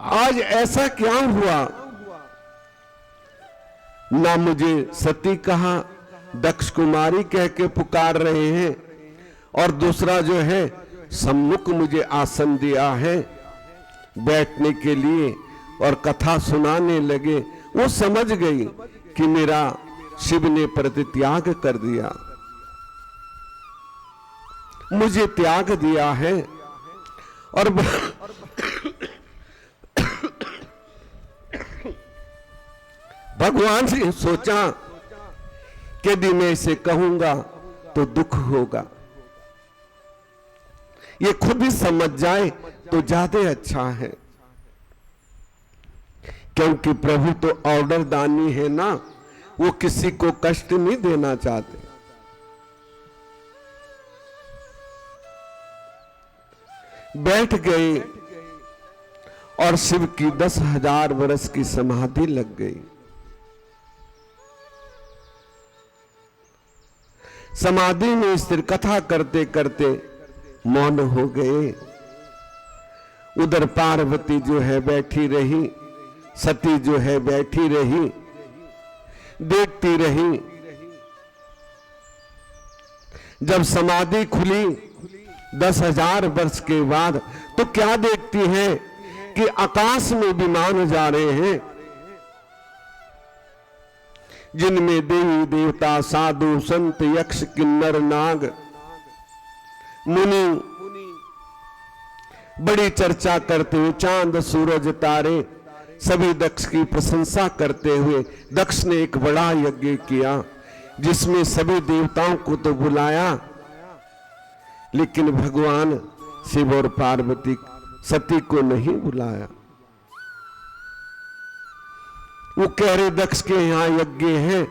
Speaker 1: आज ऐसा क्या हुआ, ना मुझे सती कहा, दक्ष कुमारी कह के पुकार रहे हैं, और दूसरा जो है सम्मुख मुझे आसन दिया है बैठने के लिए और कथा सुनाने लगे। वो समझ गई कि मेरा शिव ने प्रतित्याग कर दिया, मुझे त्याग दिया है। और भगवान ने सोचा कि यदि मैं इसे कहूंगा तो दुख होगा, ये खुद ही समझ जाए तो ज्यादा अच्छा है, क्योंकि प्रभु तो ऑर्डर दानी है ना, वो किसी को कष्ट नहीं देना चाहते। बैठ गए और शिव की 10,000 वर्ष की समाधि लग गई। समाधि में स्थिर कथा करते करते मौन हो गए। उधर पार्वती जो है बैठी रही, सती जो है बैठी रही, देखती रही। जब समाधि खुली 10,000 वर्ष के बाद तो क्या देखती है कि आकाश में विमान जा रहे हैं, जिनमें देवी देवता साधु संत यक्ष किन्नर नाग मुनि बड़ी चर्चा करते हुए, चांद सूरज तारे सभी दक्ष की प्रशंसा करते हुए दक्ष ने एक बड़ा यज्ञ किया, जिसमें सभी देवताओं को तो बुलाया, लेकिन भगवान शिव और पार्वती सती को नहीं बुलाया। वो कह रहे दक्ष के यहां यज्ञ है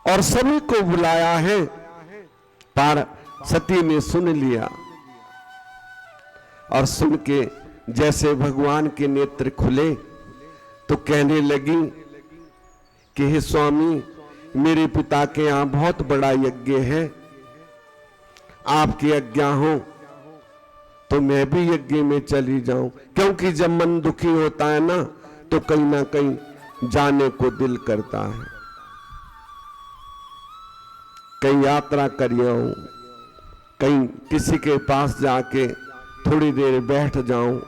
Speaker 1: और सभी को बुलाया है। पर सती ने सुन लिया और सुन के जैसे भगवान के नेत्र खुले तो कहने लगी कि हे स्वामी, मेरे पिता के यहां बहुत बड़ा यज्ञ है, आपकी आज्ञा हो तो मैं भी यज्ञ में चली जाऊं, क्योंकि जब मन दुखी होता है ना तो कहीं ना कहीं जाने को दिल करता है। कहीं यात्रा करिए हूं, कहीं किसी के पास जाके थोड़ी देर बैठ जाऊं।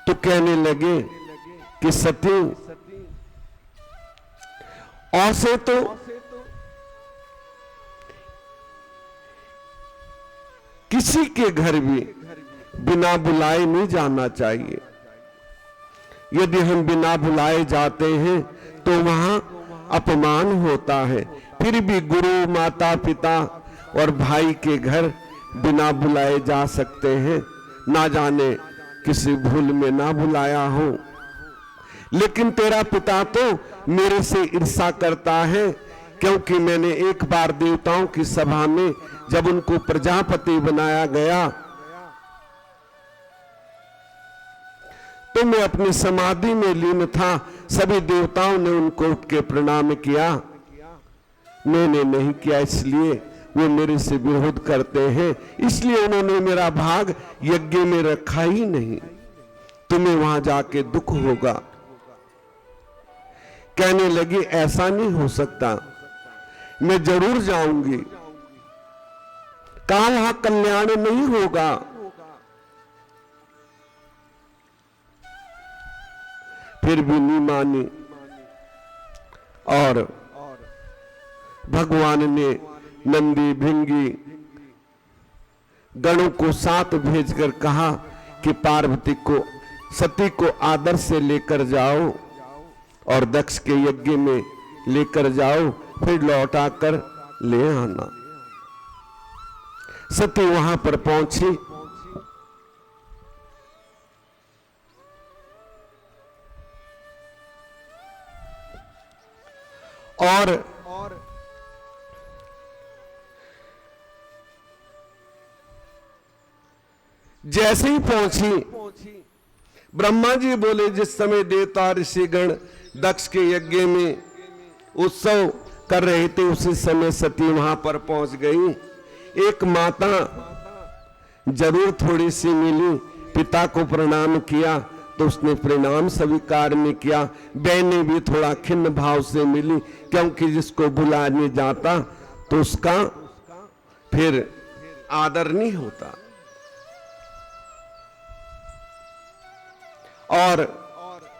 Speaker 1: तो कहने लगे कि सती, और से तो किसी के घर भी बिना बुलाए नहीं जाना चाहिए। यदि हम बिना बुलाए जाते हैं तो वहां अपमान होता है। फिर भी गुरु माता पिता और भाई के घर बिना बुलाए जा सकते हैं, ना जाने किसी भूल में ना बुलाया हो। लेकिन तेरा पिता तो मेरे से ईर्ष्या करता है, क्योंकि मैंने एक बार देवताओं की सभा में जब उनको प्रजापति बनाया गया तो मैं अपनी समाधि में लीन था, सभी देवताओं ने उनको उठ के प्रणाम किया, मैंने नहीं किया, इसलिए वो मेरे से विरोध करते हैं, इसलिए उन्होंने मेरा भाग यज्ञ में रखा ही नहीं। तुम्हें वहां जाके दुख होगा। कहने लगी ऐसा नहीं हो सकता, मैं जरूर जाऊंगी, कहा वहां कल्याण नहीं होगा। फिर भी नहीं मानी और भगवान ने नंदी भृंगी गणों को साथ भेजकर कहा कि पार्वती को सती को आदर से लेकर जाओ और दक्ष के यज्ञ में लेकर जाओ, फिर लौटाकर ले आना। सती वहां पर पहुंची और जैसे ही पहुंची, ब्रह्मा जी बोले जिस समय देवता ऋषिगण दक्ष के यज्ञ में उत्सव कर रहे थे उसी समय सती वहां पर पहुंच गई। एक माता जरूर थोड़ी सी मिली, पिता को प्रणाम किया तो उसने प्रणाम स्वीकार नहीं किया। बहनें भी थोड़ा खिन्न भाव से मिली, क्योंकि जिसको बुलाने जाता तो उसका फिर आदर नहीं होता। और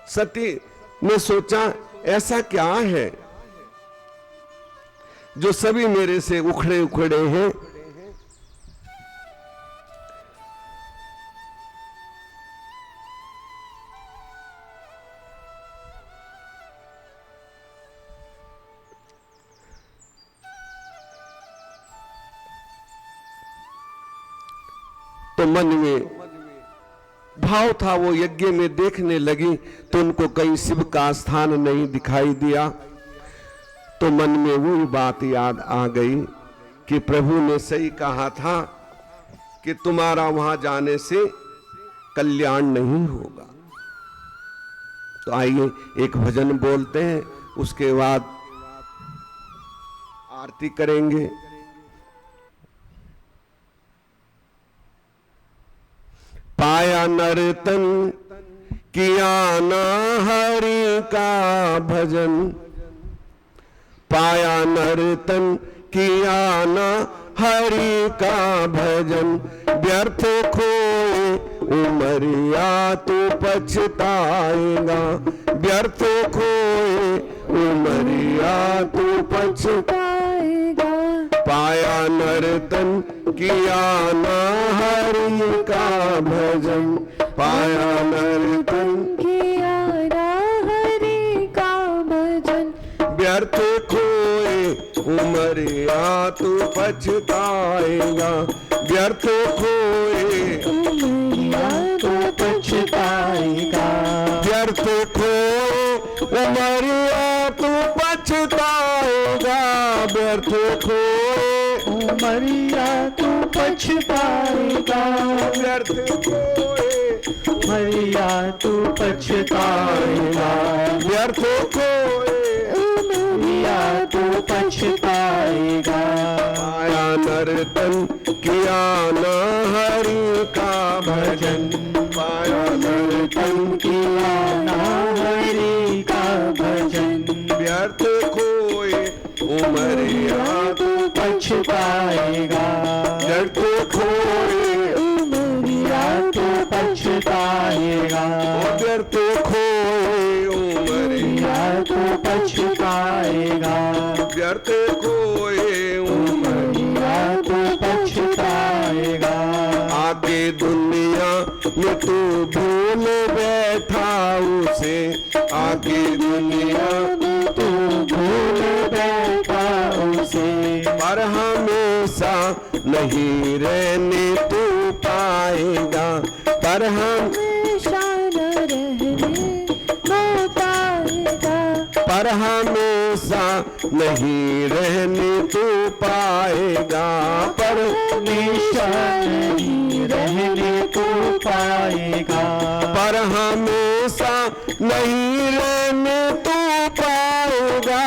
Speaker 1: सती ने सोचा ऐसा क्या है जो सभी मेरे से उखड़े उखड़े हैं। तो मन में भाव था, वो यज्ञ में देखने लगी तो उनको कहीं शिव का स्थान नहीं दिखाई दिया। तो मन में वही बात याद आ गई कि प्रभु ने सही कहा था कि तुम्हारा वहां जाने से कल्याण नहीं होगा। तो आइए एक भजन बोलते हैं, उसके बाद आरती करेंगे। पाया नर्तन किया ना हरि का भजन, पाया नर्तन किया ना हरि का भजन, व्यर्थ खोए उमरिया तू पछताएगा, व्यर्थ खोए उमरिया तू पछताएगा। पाया नर्तन किया ना हरि का भजन, पाया नर्तन
Speaker 2: किया ना हरि का भजन,
Speaker 1: व्यर्थ खोए उमरिया तू पछताएगा, व्यर्थ खोए
Speaker 2: उमरिया तू पछताएगा,
Speaker 1: व्यर्थ खोए उमरिया तू पछताएगा, व्यर्थ खोए
Speaker 2: उमरिया तू पछताएगा,
Speaker 1: व्यर्थ खोए
Speaker 2: उमरिया तू पछताएगा,
Speaker 1: व्यर्थ खोए
Speaker 2: उमरिया तू पछताएगा।
Speaker 1: पाया नर्तन किया ना हरि का भजन, पाया नर्तन
Speaker 2: किया ना हरि का भजन,
Speaker 1: व्यर्थ खोए उमरिया
Speaker 2: तू पछताएगा,
Speaker 1: व्यर्थ खोए
Speaker 2: उमरिया तू पछताएगा,
Speaker 1: व्यर्थ खोए उमरिया
Speaker 2: तू पछताएगा,
Speaker 1: व्यर्थ खोए
Speaker 2: उमरिया तू पछताएगा।
Speaker 1: आगे दुनिया में तू भूल बैठा उसे, आगे दुनिया
Speaker 2: में तू भूल बैठा उसे,
Speaker 1: पर हमेशा नहीं रहने तू पाएगा, पर
Speaker 2: हमेशा न रहने को पाएगा,
Speaker 1: पर हमेशा नहीं रहने तू पाएगा, पर
Speaker 2: हमेशा नहीं रहने को पाएगा,
Speaker 1: पर हमेशा नहीं रहने तू पाएगा,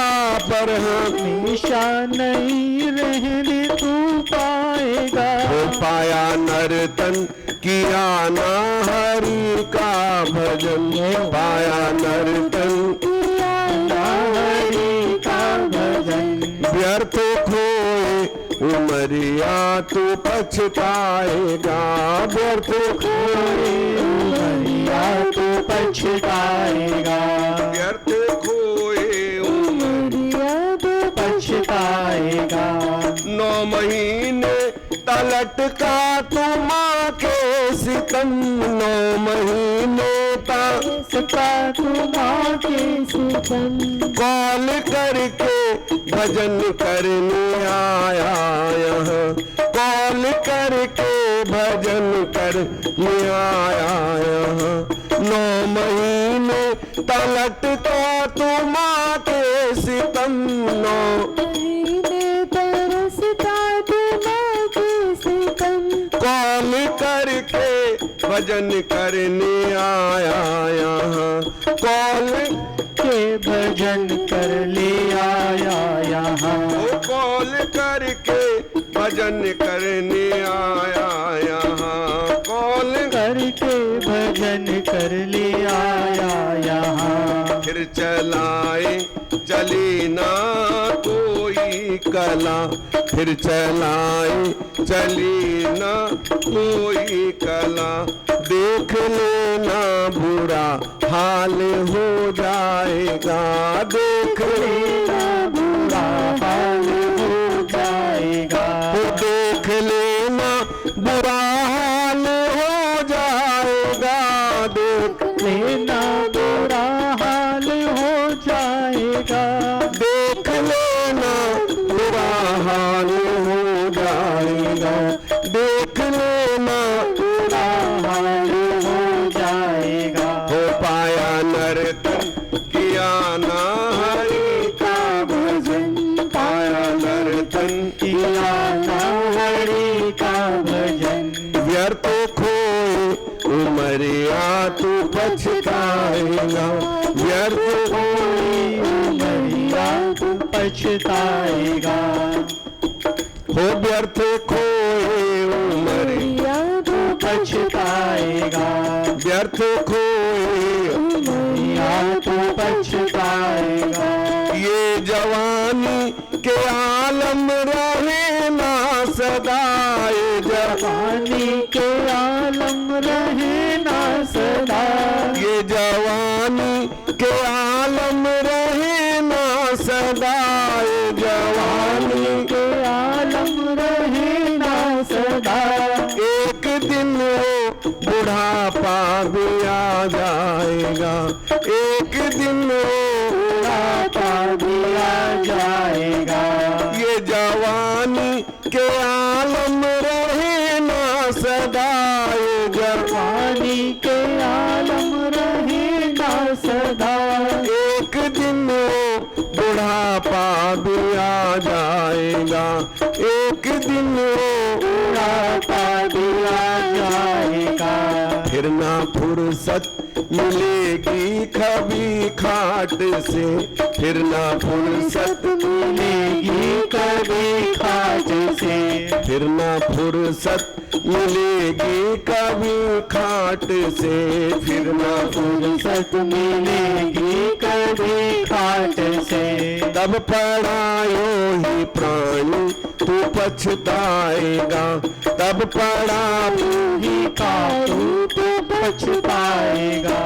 Speaker 1: पर
Speaker 2: हमेशा नहीं रहने तू पाएगा।
Speaker 1: हो पाया नर्तन किया ना हरि का भजन, पाया नर्तन
Speaker 2: किया ना हरि का भजन,
Speaker 1: व्यर्थ खोए उमरिया तू पछताएगा, व्यर्थ खोए
Speaker 2: उमरिया तू पछताएगा,
Speaker 1: व्यर्थ खोए
Speaker 2: उमरिया तू पछताएगा।
Speaker 1: 9 महीने तलट का तू माँ के सितम, 9 महीने
Speaker 2: सका तू माँ के सितम,
Speaker 1: कॉल करके भजन करने आया यहाँ, कॉल करके भजन करने आया यहाँ। 9 महीने तलट का तू माँ के सितम, 9
Speaker 2: महीने तरसता तू माँ के सितम,
Speaker 1: कॉल करके भजन करने आया यहाँ, कॉल
Speaker 2: के भजन कर ले आया यहाँ,
Speaker 1: वो कॉल करके भजन करने आया यहाँ, कॉल
Speaker 2: करके भजन कर ले आया यहाँ।
Speaker 1: फिर चलाए चली ना कोई कला, फिर चलाए चली ना कोई कला, देख लेना बुरा हाल हो जाएगा, देख लेना
Speaker 2: बुरा हाल हो जाएगा,
Speaker 1: देख लेना बुरा हाल हो जाएगा, देख
Speaker 2: लेना बुरा हाल हो जाएगा,
Speaker 1: देख लेना बुरा हाल हो जाएगा, देख लेना
Speaker 2: बुरा हाल हो जाएगा।
Speaker 1: हो पाया नर्तन किया ना हरि का भजन, पाया नर्तन
Speaker 2: किया ना हरि का भजन,
Speaker 1: व्यर्थ खोए उमरिया तू पछताएगा, व्यर्थ खोए
Speaker 2: उमरिया तू पछताएगा, पछताएगा।
Speaker 1: हो व्यर्थ खोए उमरिया
Speaker 2: तू पछताएगा।
Speaker 1: व्यर्थ खोए
Speaker 2: उमरिया तू पछताएगा।
Speaker 1: ये जवानी के आलम रहे ना सदा, ये
Speaker 2: जवानी के आलम रहे ना सदा।
Speaker 1: ये जवानी के आलम रहे ना सदा, ये जवानी
Speaker 2: के आलम रहे ना सदा।
Speaker 1: एक दिन वो बुढ़ापा भी आ जाएगा, एक दिन वो
Speaker 2: बुढ़ापा भी आ जाएगा।
Speaker 1: ये जवानी के आलम रहे ना सदा, ये
Speaker 2: जवानी के आलम रहे ना सदा।
Speaker 1: एक दिन वो बुढ़ापा भी आ जाएगा, एक दिन वो
Speaker 2: बुढ़ापा भी आ जाएगा।
Speaker 1: फिर ना फुर्सत मिलेगी कभी खाट से, फिर ना फुर्सत
Speaker 2: मिलेगी कभी खाट से।
Speaker 1: फिर ना फुर्सत मिलेगी कभी खाट से, फिर ना
Speaker 2: फुर्सत मिलेगी कभी खाट से।
Speaker 1: तब पढ़ायो ही प्राणी तू पछताएगा, तब पढ़ा
Speaker 2: ही खाटू तू पछताएगा।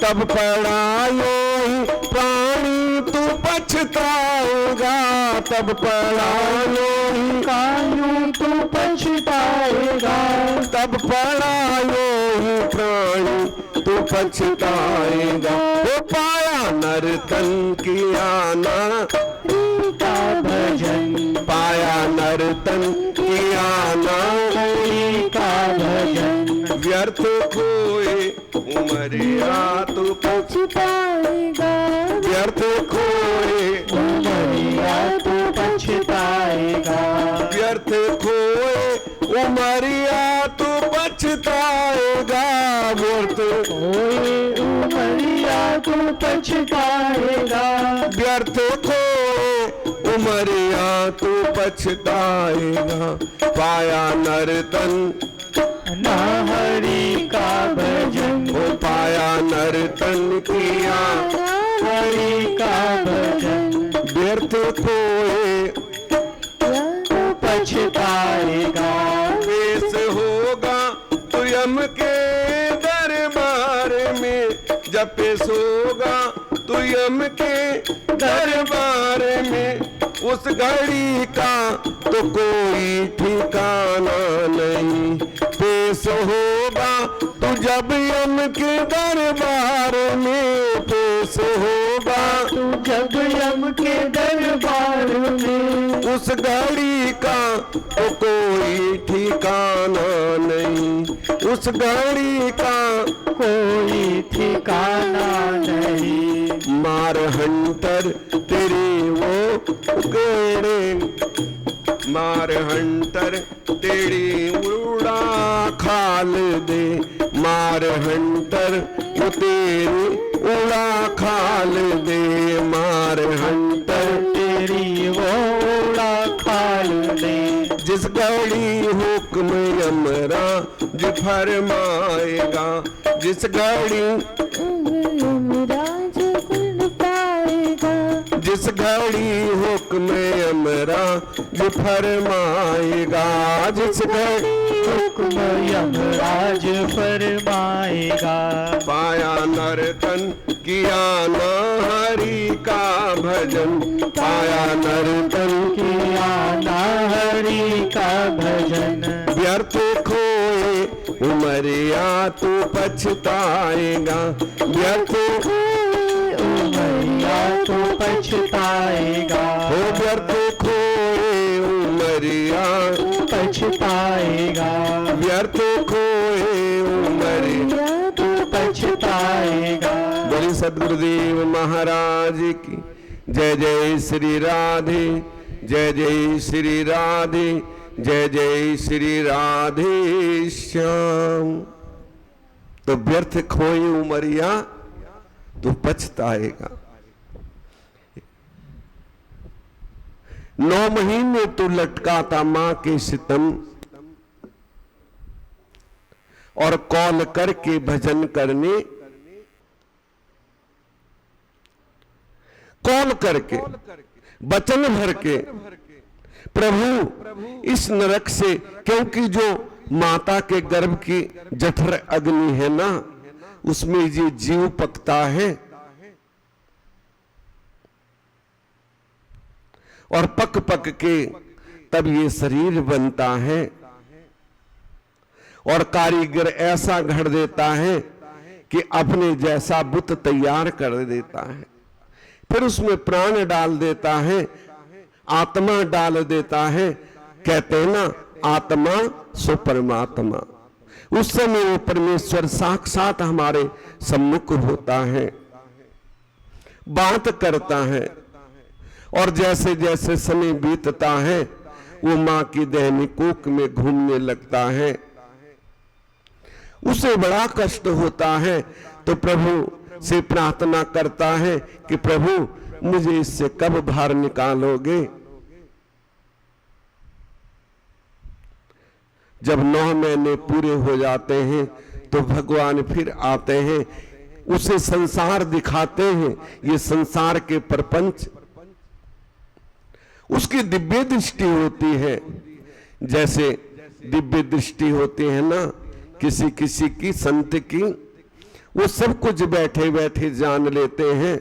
Speaker 1: तब पढ़ायो ही प्राणी तू पछताएगा, तब पढ़ायो ही
Speaker 2: कायू तू पछताएगा।
Speaker 1: तब पढ़ायो ही प्राणी तू पछताएगा। वो पाया नर्तन किया ना
Speaker 2: का भजन,
Speaker 1: पाया नर्तन किया ना
Speaker 2: का भजन।
Speaker 1: व्यर्थ खोए उमरिया तू
Speaker 2: पछताएगा।
Speaker 1: व्यर्थ खोए
Speaker 2: उमरिया तू पछताएगा।
Speaker 1: व्यर्थ खोए उमरिया तू पछताएगा, व्यर्थ
Speaker 2: ओए उमरिया तू पछताएगा।
Speaker 1: व्यर्थ खोए उमरिया तू पछताएगा। पाया नर्तन
Speaker 2: ना हरि का भजन,
Speaker 1: वो पाया नर्तन किया
Speaker 2: हरि का भजन।
Speaker 1: व्यर्थ खोए
Speaker 2: तू पछताएगा।
Speaker 1: पेश होगा तो यम के दरबार में, जब पेश होगा तो यम के दरबार में, उस घड़ी का तो कोई ठिकाना नहीं। पेश होगा तो जब यम के दरबार में, पेश होगा
Speaker 2: तू जब यम के दरबार में,
Speaker 1: उस घड़ी का तो कोई ठिकाना नहीं, उस घड़ी का
Speaker 2: कोई ठिकाना नहीं।
Speaker 1: मार हंटर तेरी वो गेड़े, मार हंटर तेरी उड़ा खाल दे, मार हंटर वो तेरी उड़ा खाल दे, मार हंटर
Speaker 2: तेरी वो उड़ा खाल दे।
Speaker 1: जिस घड़ी हुक्म यमरा जो फरमाएगा, जिस घड़ी
Speaker 2: यमराज फल पाएगा।
Speaker 1: जिस घड़ी हुक्म यमरा जो फरमाएगा, जिस घड़ी
Speaker 2: हुक्म यमराज फरमाएगा।
Speaker 1: पाया नर्तन किया ना हरि का भजन, पाया नर्तन
Speaker 2: किया ना हरि का भजन।
Speaker 1: व्यर्थ खोए उमरिया तू पछताएगा, व्यर्थ
Speaker 2: उमरिया तू पछताएगा।
Speaker 1: हो व्यर्थ खोए उमरिया
Speaker 2: पछताएगा।
Speaker 1: व्यर्थ खोए उमरिया
Speaker 2: तू पछताएगा।
Speaker 1: बोली सद्गुरुदेव महाराज की जय। जय श्री राधे, जय जय श्री राधे, जय जय श्री राधे श्याम। तो व्यर्थ खोए उमरिया तो पछताएगा। 9 महीने तू लटका था मां के सितम, और कॉल करके भजन करने, कॉल करके वचन भर के प्रभु इस नरक से, क्योंकि जो माता के गर्भ की जठर अग्नि है ना, उसमें ये जीव पकता है और पक पक के तब ये शरीर बनता है, और कारीगर ऐसा घड़ देता है कि अपने जैसा बुत तैयार कर देता है, फिर उसमें प्राण डाल देता है, आत्मा डाल देता है। कहते हैं ना, आत्मा सो परमात्मा। उस समय वो परमेश्वर साक्षात हमारे सम्मुख होता है, बात करता है, और जैसे जैसे समय बीतता है वो मां की दहनी कोख में घूमने लगता है, उसे बड़ा कष्ट होता है, तो प्रभु से प्रार्थना करता है कि प्रभु मुझे इससे कब बाहर निकालोगे। जब 9 महीने पूरे हो जाते हैं तो भगवान फिर आते हैं, उसे संसार दिखाते हैं, ये संसार के प्रपंच। उसकी दिव्य दृष्टि होती है, जैसे दिव्य दृष्टि होती है ना किसी किसी की, संत की, वो सब कुछ बैठे बैठे जान लेते हैं,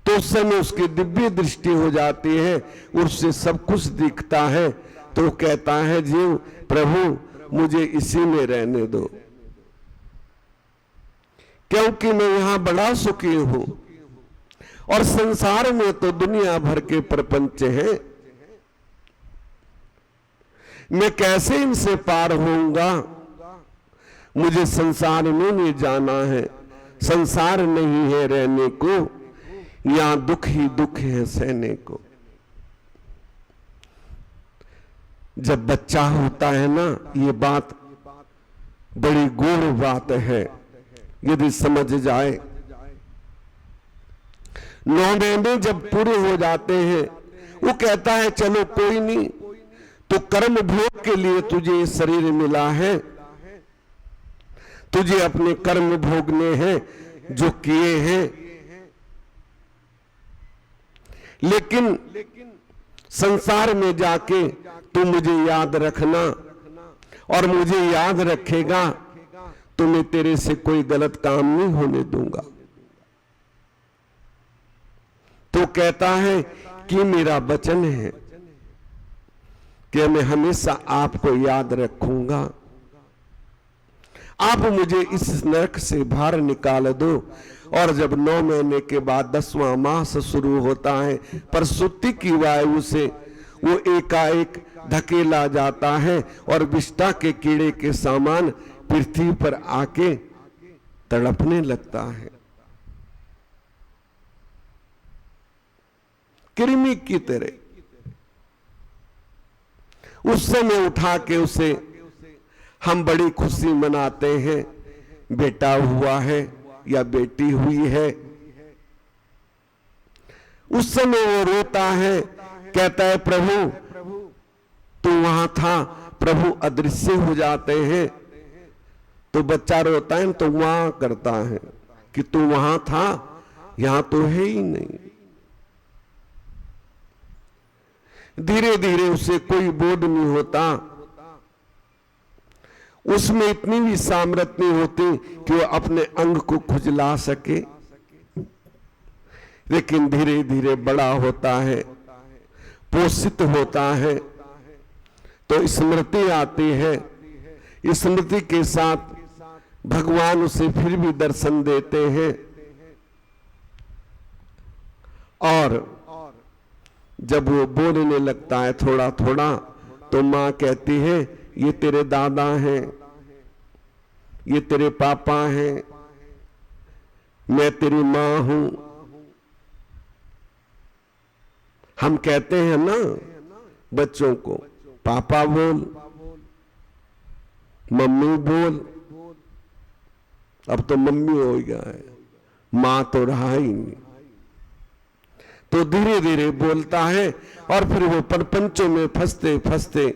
Speaker 1: तो उस समय उसकी दिव्य दृष्टि हो जाती है, उससे सब कुछ दिखता है, तो कहता है जीव प्रभु मुझे इसी में रहने दो, क्योंकि मैं यहां बड़ा सुखी हूं, और संसार में तो दुनिया भर के प्रपंच हैं, मैं कैसे इनसे पार होऊंगा। मुझे संसार में नहीं जाना है, संसार नहीं है रहने को, यहां दुख ही दुख है सहने को। जब बच्चा होता है ना, ये बात बड़ी गूढ़ बात है, यदि समझ जाए। 9 महीने जब पूरे हो जाते हैं, वो कहता है चलो कोई नहीं, तो कर्म भोग के लिए तुझे ये शरीर मिला है, तुझे अपने कर्म भोगने हैं जो किए हैं, लेकिन संसार में जाके तू मुझे याद रखना, और मुझे याद रखेगा तो मैं तेरे से कोई गलत काम नहीं होने दूंगा। तो कहता है कि मेरा वचन है कि मैं हमेशा आपको याद रखूंगा, आप मुझे इस नरक से बाहर निकाल दो। और जब 9 महीने के बाद 10वां मास शुरू होता है, प्रसूति की वायु से वो एकाएक धकेला जाता है और विष्ठा के कीड़े के समान पृथ्वी पर आके तड़पने लगता है, कृमि की तरह। उस समय उठा के उसे हम बड़ी खुशी मनाते हैं, बेटा हुआ है या बेटी हुई है। उस समय वो रोता है, कहता है प्रभु तू वहां था, प्रभु अदृश्य हो जाते हैं, तो बच्चा रोता है तो वहां करता है कि तू वहां था, यहां तो है ही नहीं। धीरे धीरे उसे कोई बोध नहीं होता, उसमें इतनी भी सामर्थ्य नहीं होती कि वो अपने अंग को खुजला सके, लेकिन धीरे धीरे बड़ा होता है, पोषित होता है, तो स्मृति आती है। स्मृति के साथ भगवान उसे फिर भी दर्शन देते हैं, और जब वो बोलने लगता है थोड़ा थोड़ा, तो मां कहती है ये तेरे दादा हैं, ये तेरे पापा हैं, मैं तेरी मां हूं। हम कहते हैं ना बच्चों को, पापा बोल, मम्मी बोल, अब तो मम्मी हो गया है, मां तो रहा ही नहीं। तो धीरे धीरे बोलता है और फिर वो प्रपंचों में फंसते फंसते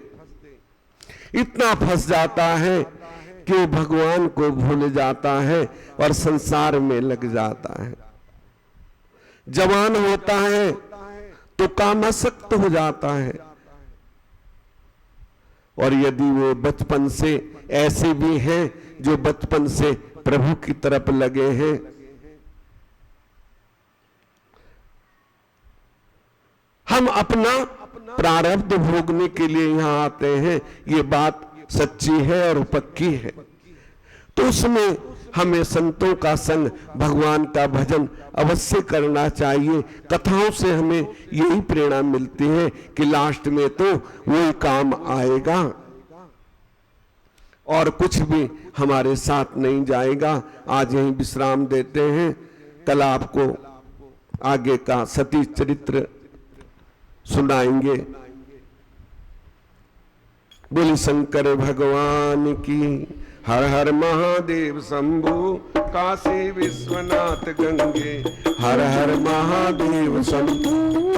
Speaker 1: इतना फंस जाता है कि वो भगवान को भूल जाता है और संसार में लग जाता है। जवान होता है तो कामासक्त हो जाता है, और यदि वो बचपन से ऐसे भी हैं जो बचपन से प्रभु की तरफ लगे हैं, हम अपना प्रारब्ध भोगने के लिए यहां आते हैं, ये बात सच्ची है और पक्की है। तो उसमें हमें संतों का संग, भगवान का भजन अवश्य करना चाहिए। कथाओं से हमें यही प्रेरणा मिलती है कि लास्ट में तो वही काम आएगा और कुछ भी हमारे साथ नहीं जाएगा। आज यहीं विश्राम देते हैं, कल आपको आगे का सती चरित्र सुनाएंगे। बोली शंकर भगवान की। हर हर महादेव शंभु काशी विश्वनाथ गंगे। हर हर महादेव शंभु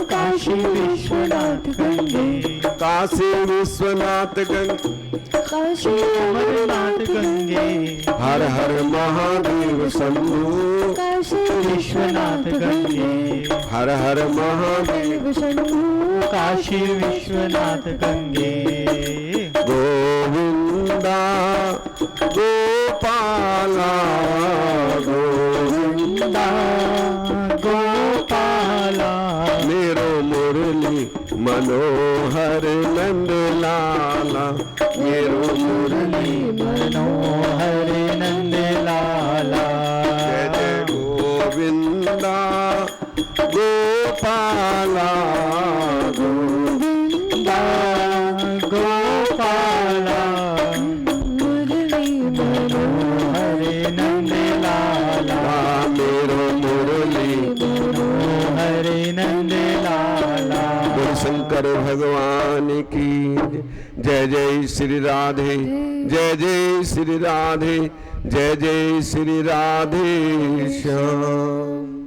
Speaker 2: काशी विश्वनाथ गंगे।
Speaker 1: काशी विश्वनाथ गंगे।
Speaker 2: काशी अमरनाथ गंगे।
Speaker 1: हर हर महादेव शंभु
Speaker 2: काशी विश्वनाथ गंगे।
Speaker 1: हर हर महादेव
Speaker 2: शंभु काशी विश्वनाथ गंगे।
Speaker 1: गोविंदा गोपाला गोविंदा
Speaker 2: गोपाला
Speaker 1: मेरो मुरली मनोहर नंद लाला। मेरो मुरली
Speaker 2: मनोहर नंद लाला।
Speaker 1: जय जय गोविंदा गोपाला
Speaker 2: गोविंदा गोपाला मुरली मनोहर नंद लाला।
Speaker 1: मेरो मुरली
Speaker 2: मनोहर नंद लाला।
Speaker 1: बोल शंकर भगवान की जय। जय श्री राधे, जय जय श्री राधे, जय जय श्री राधे श्याम।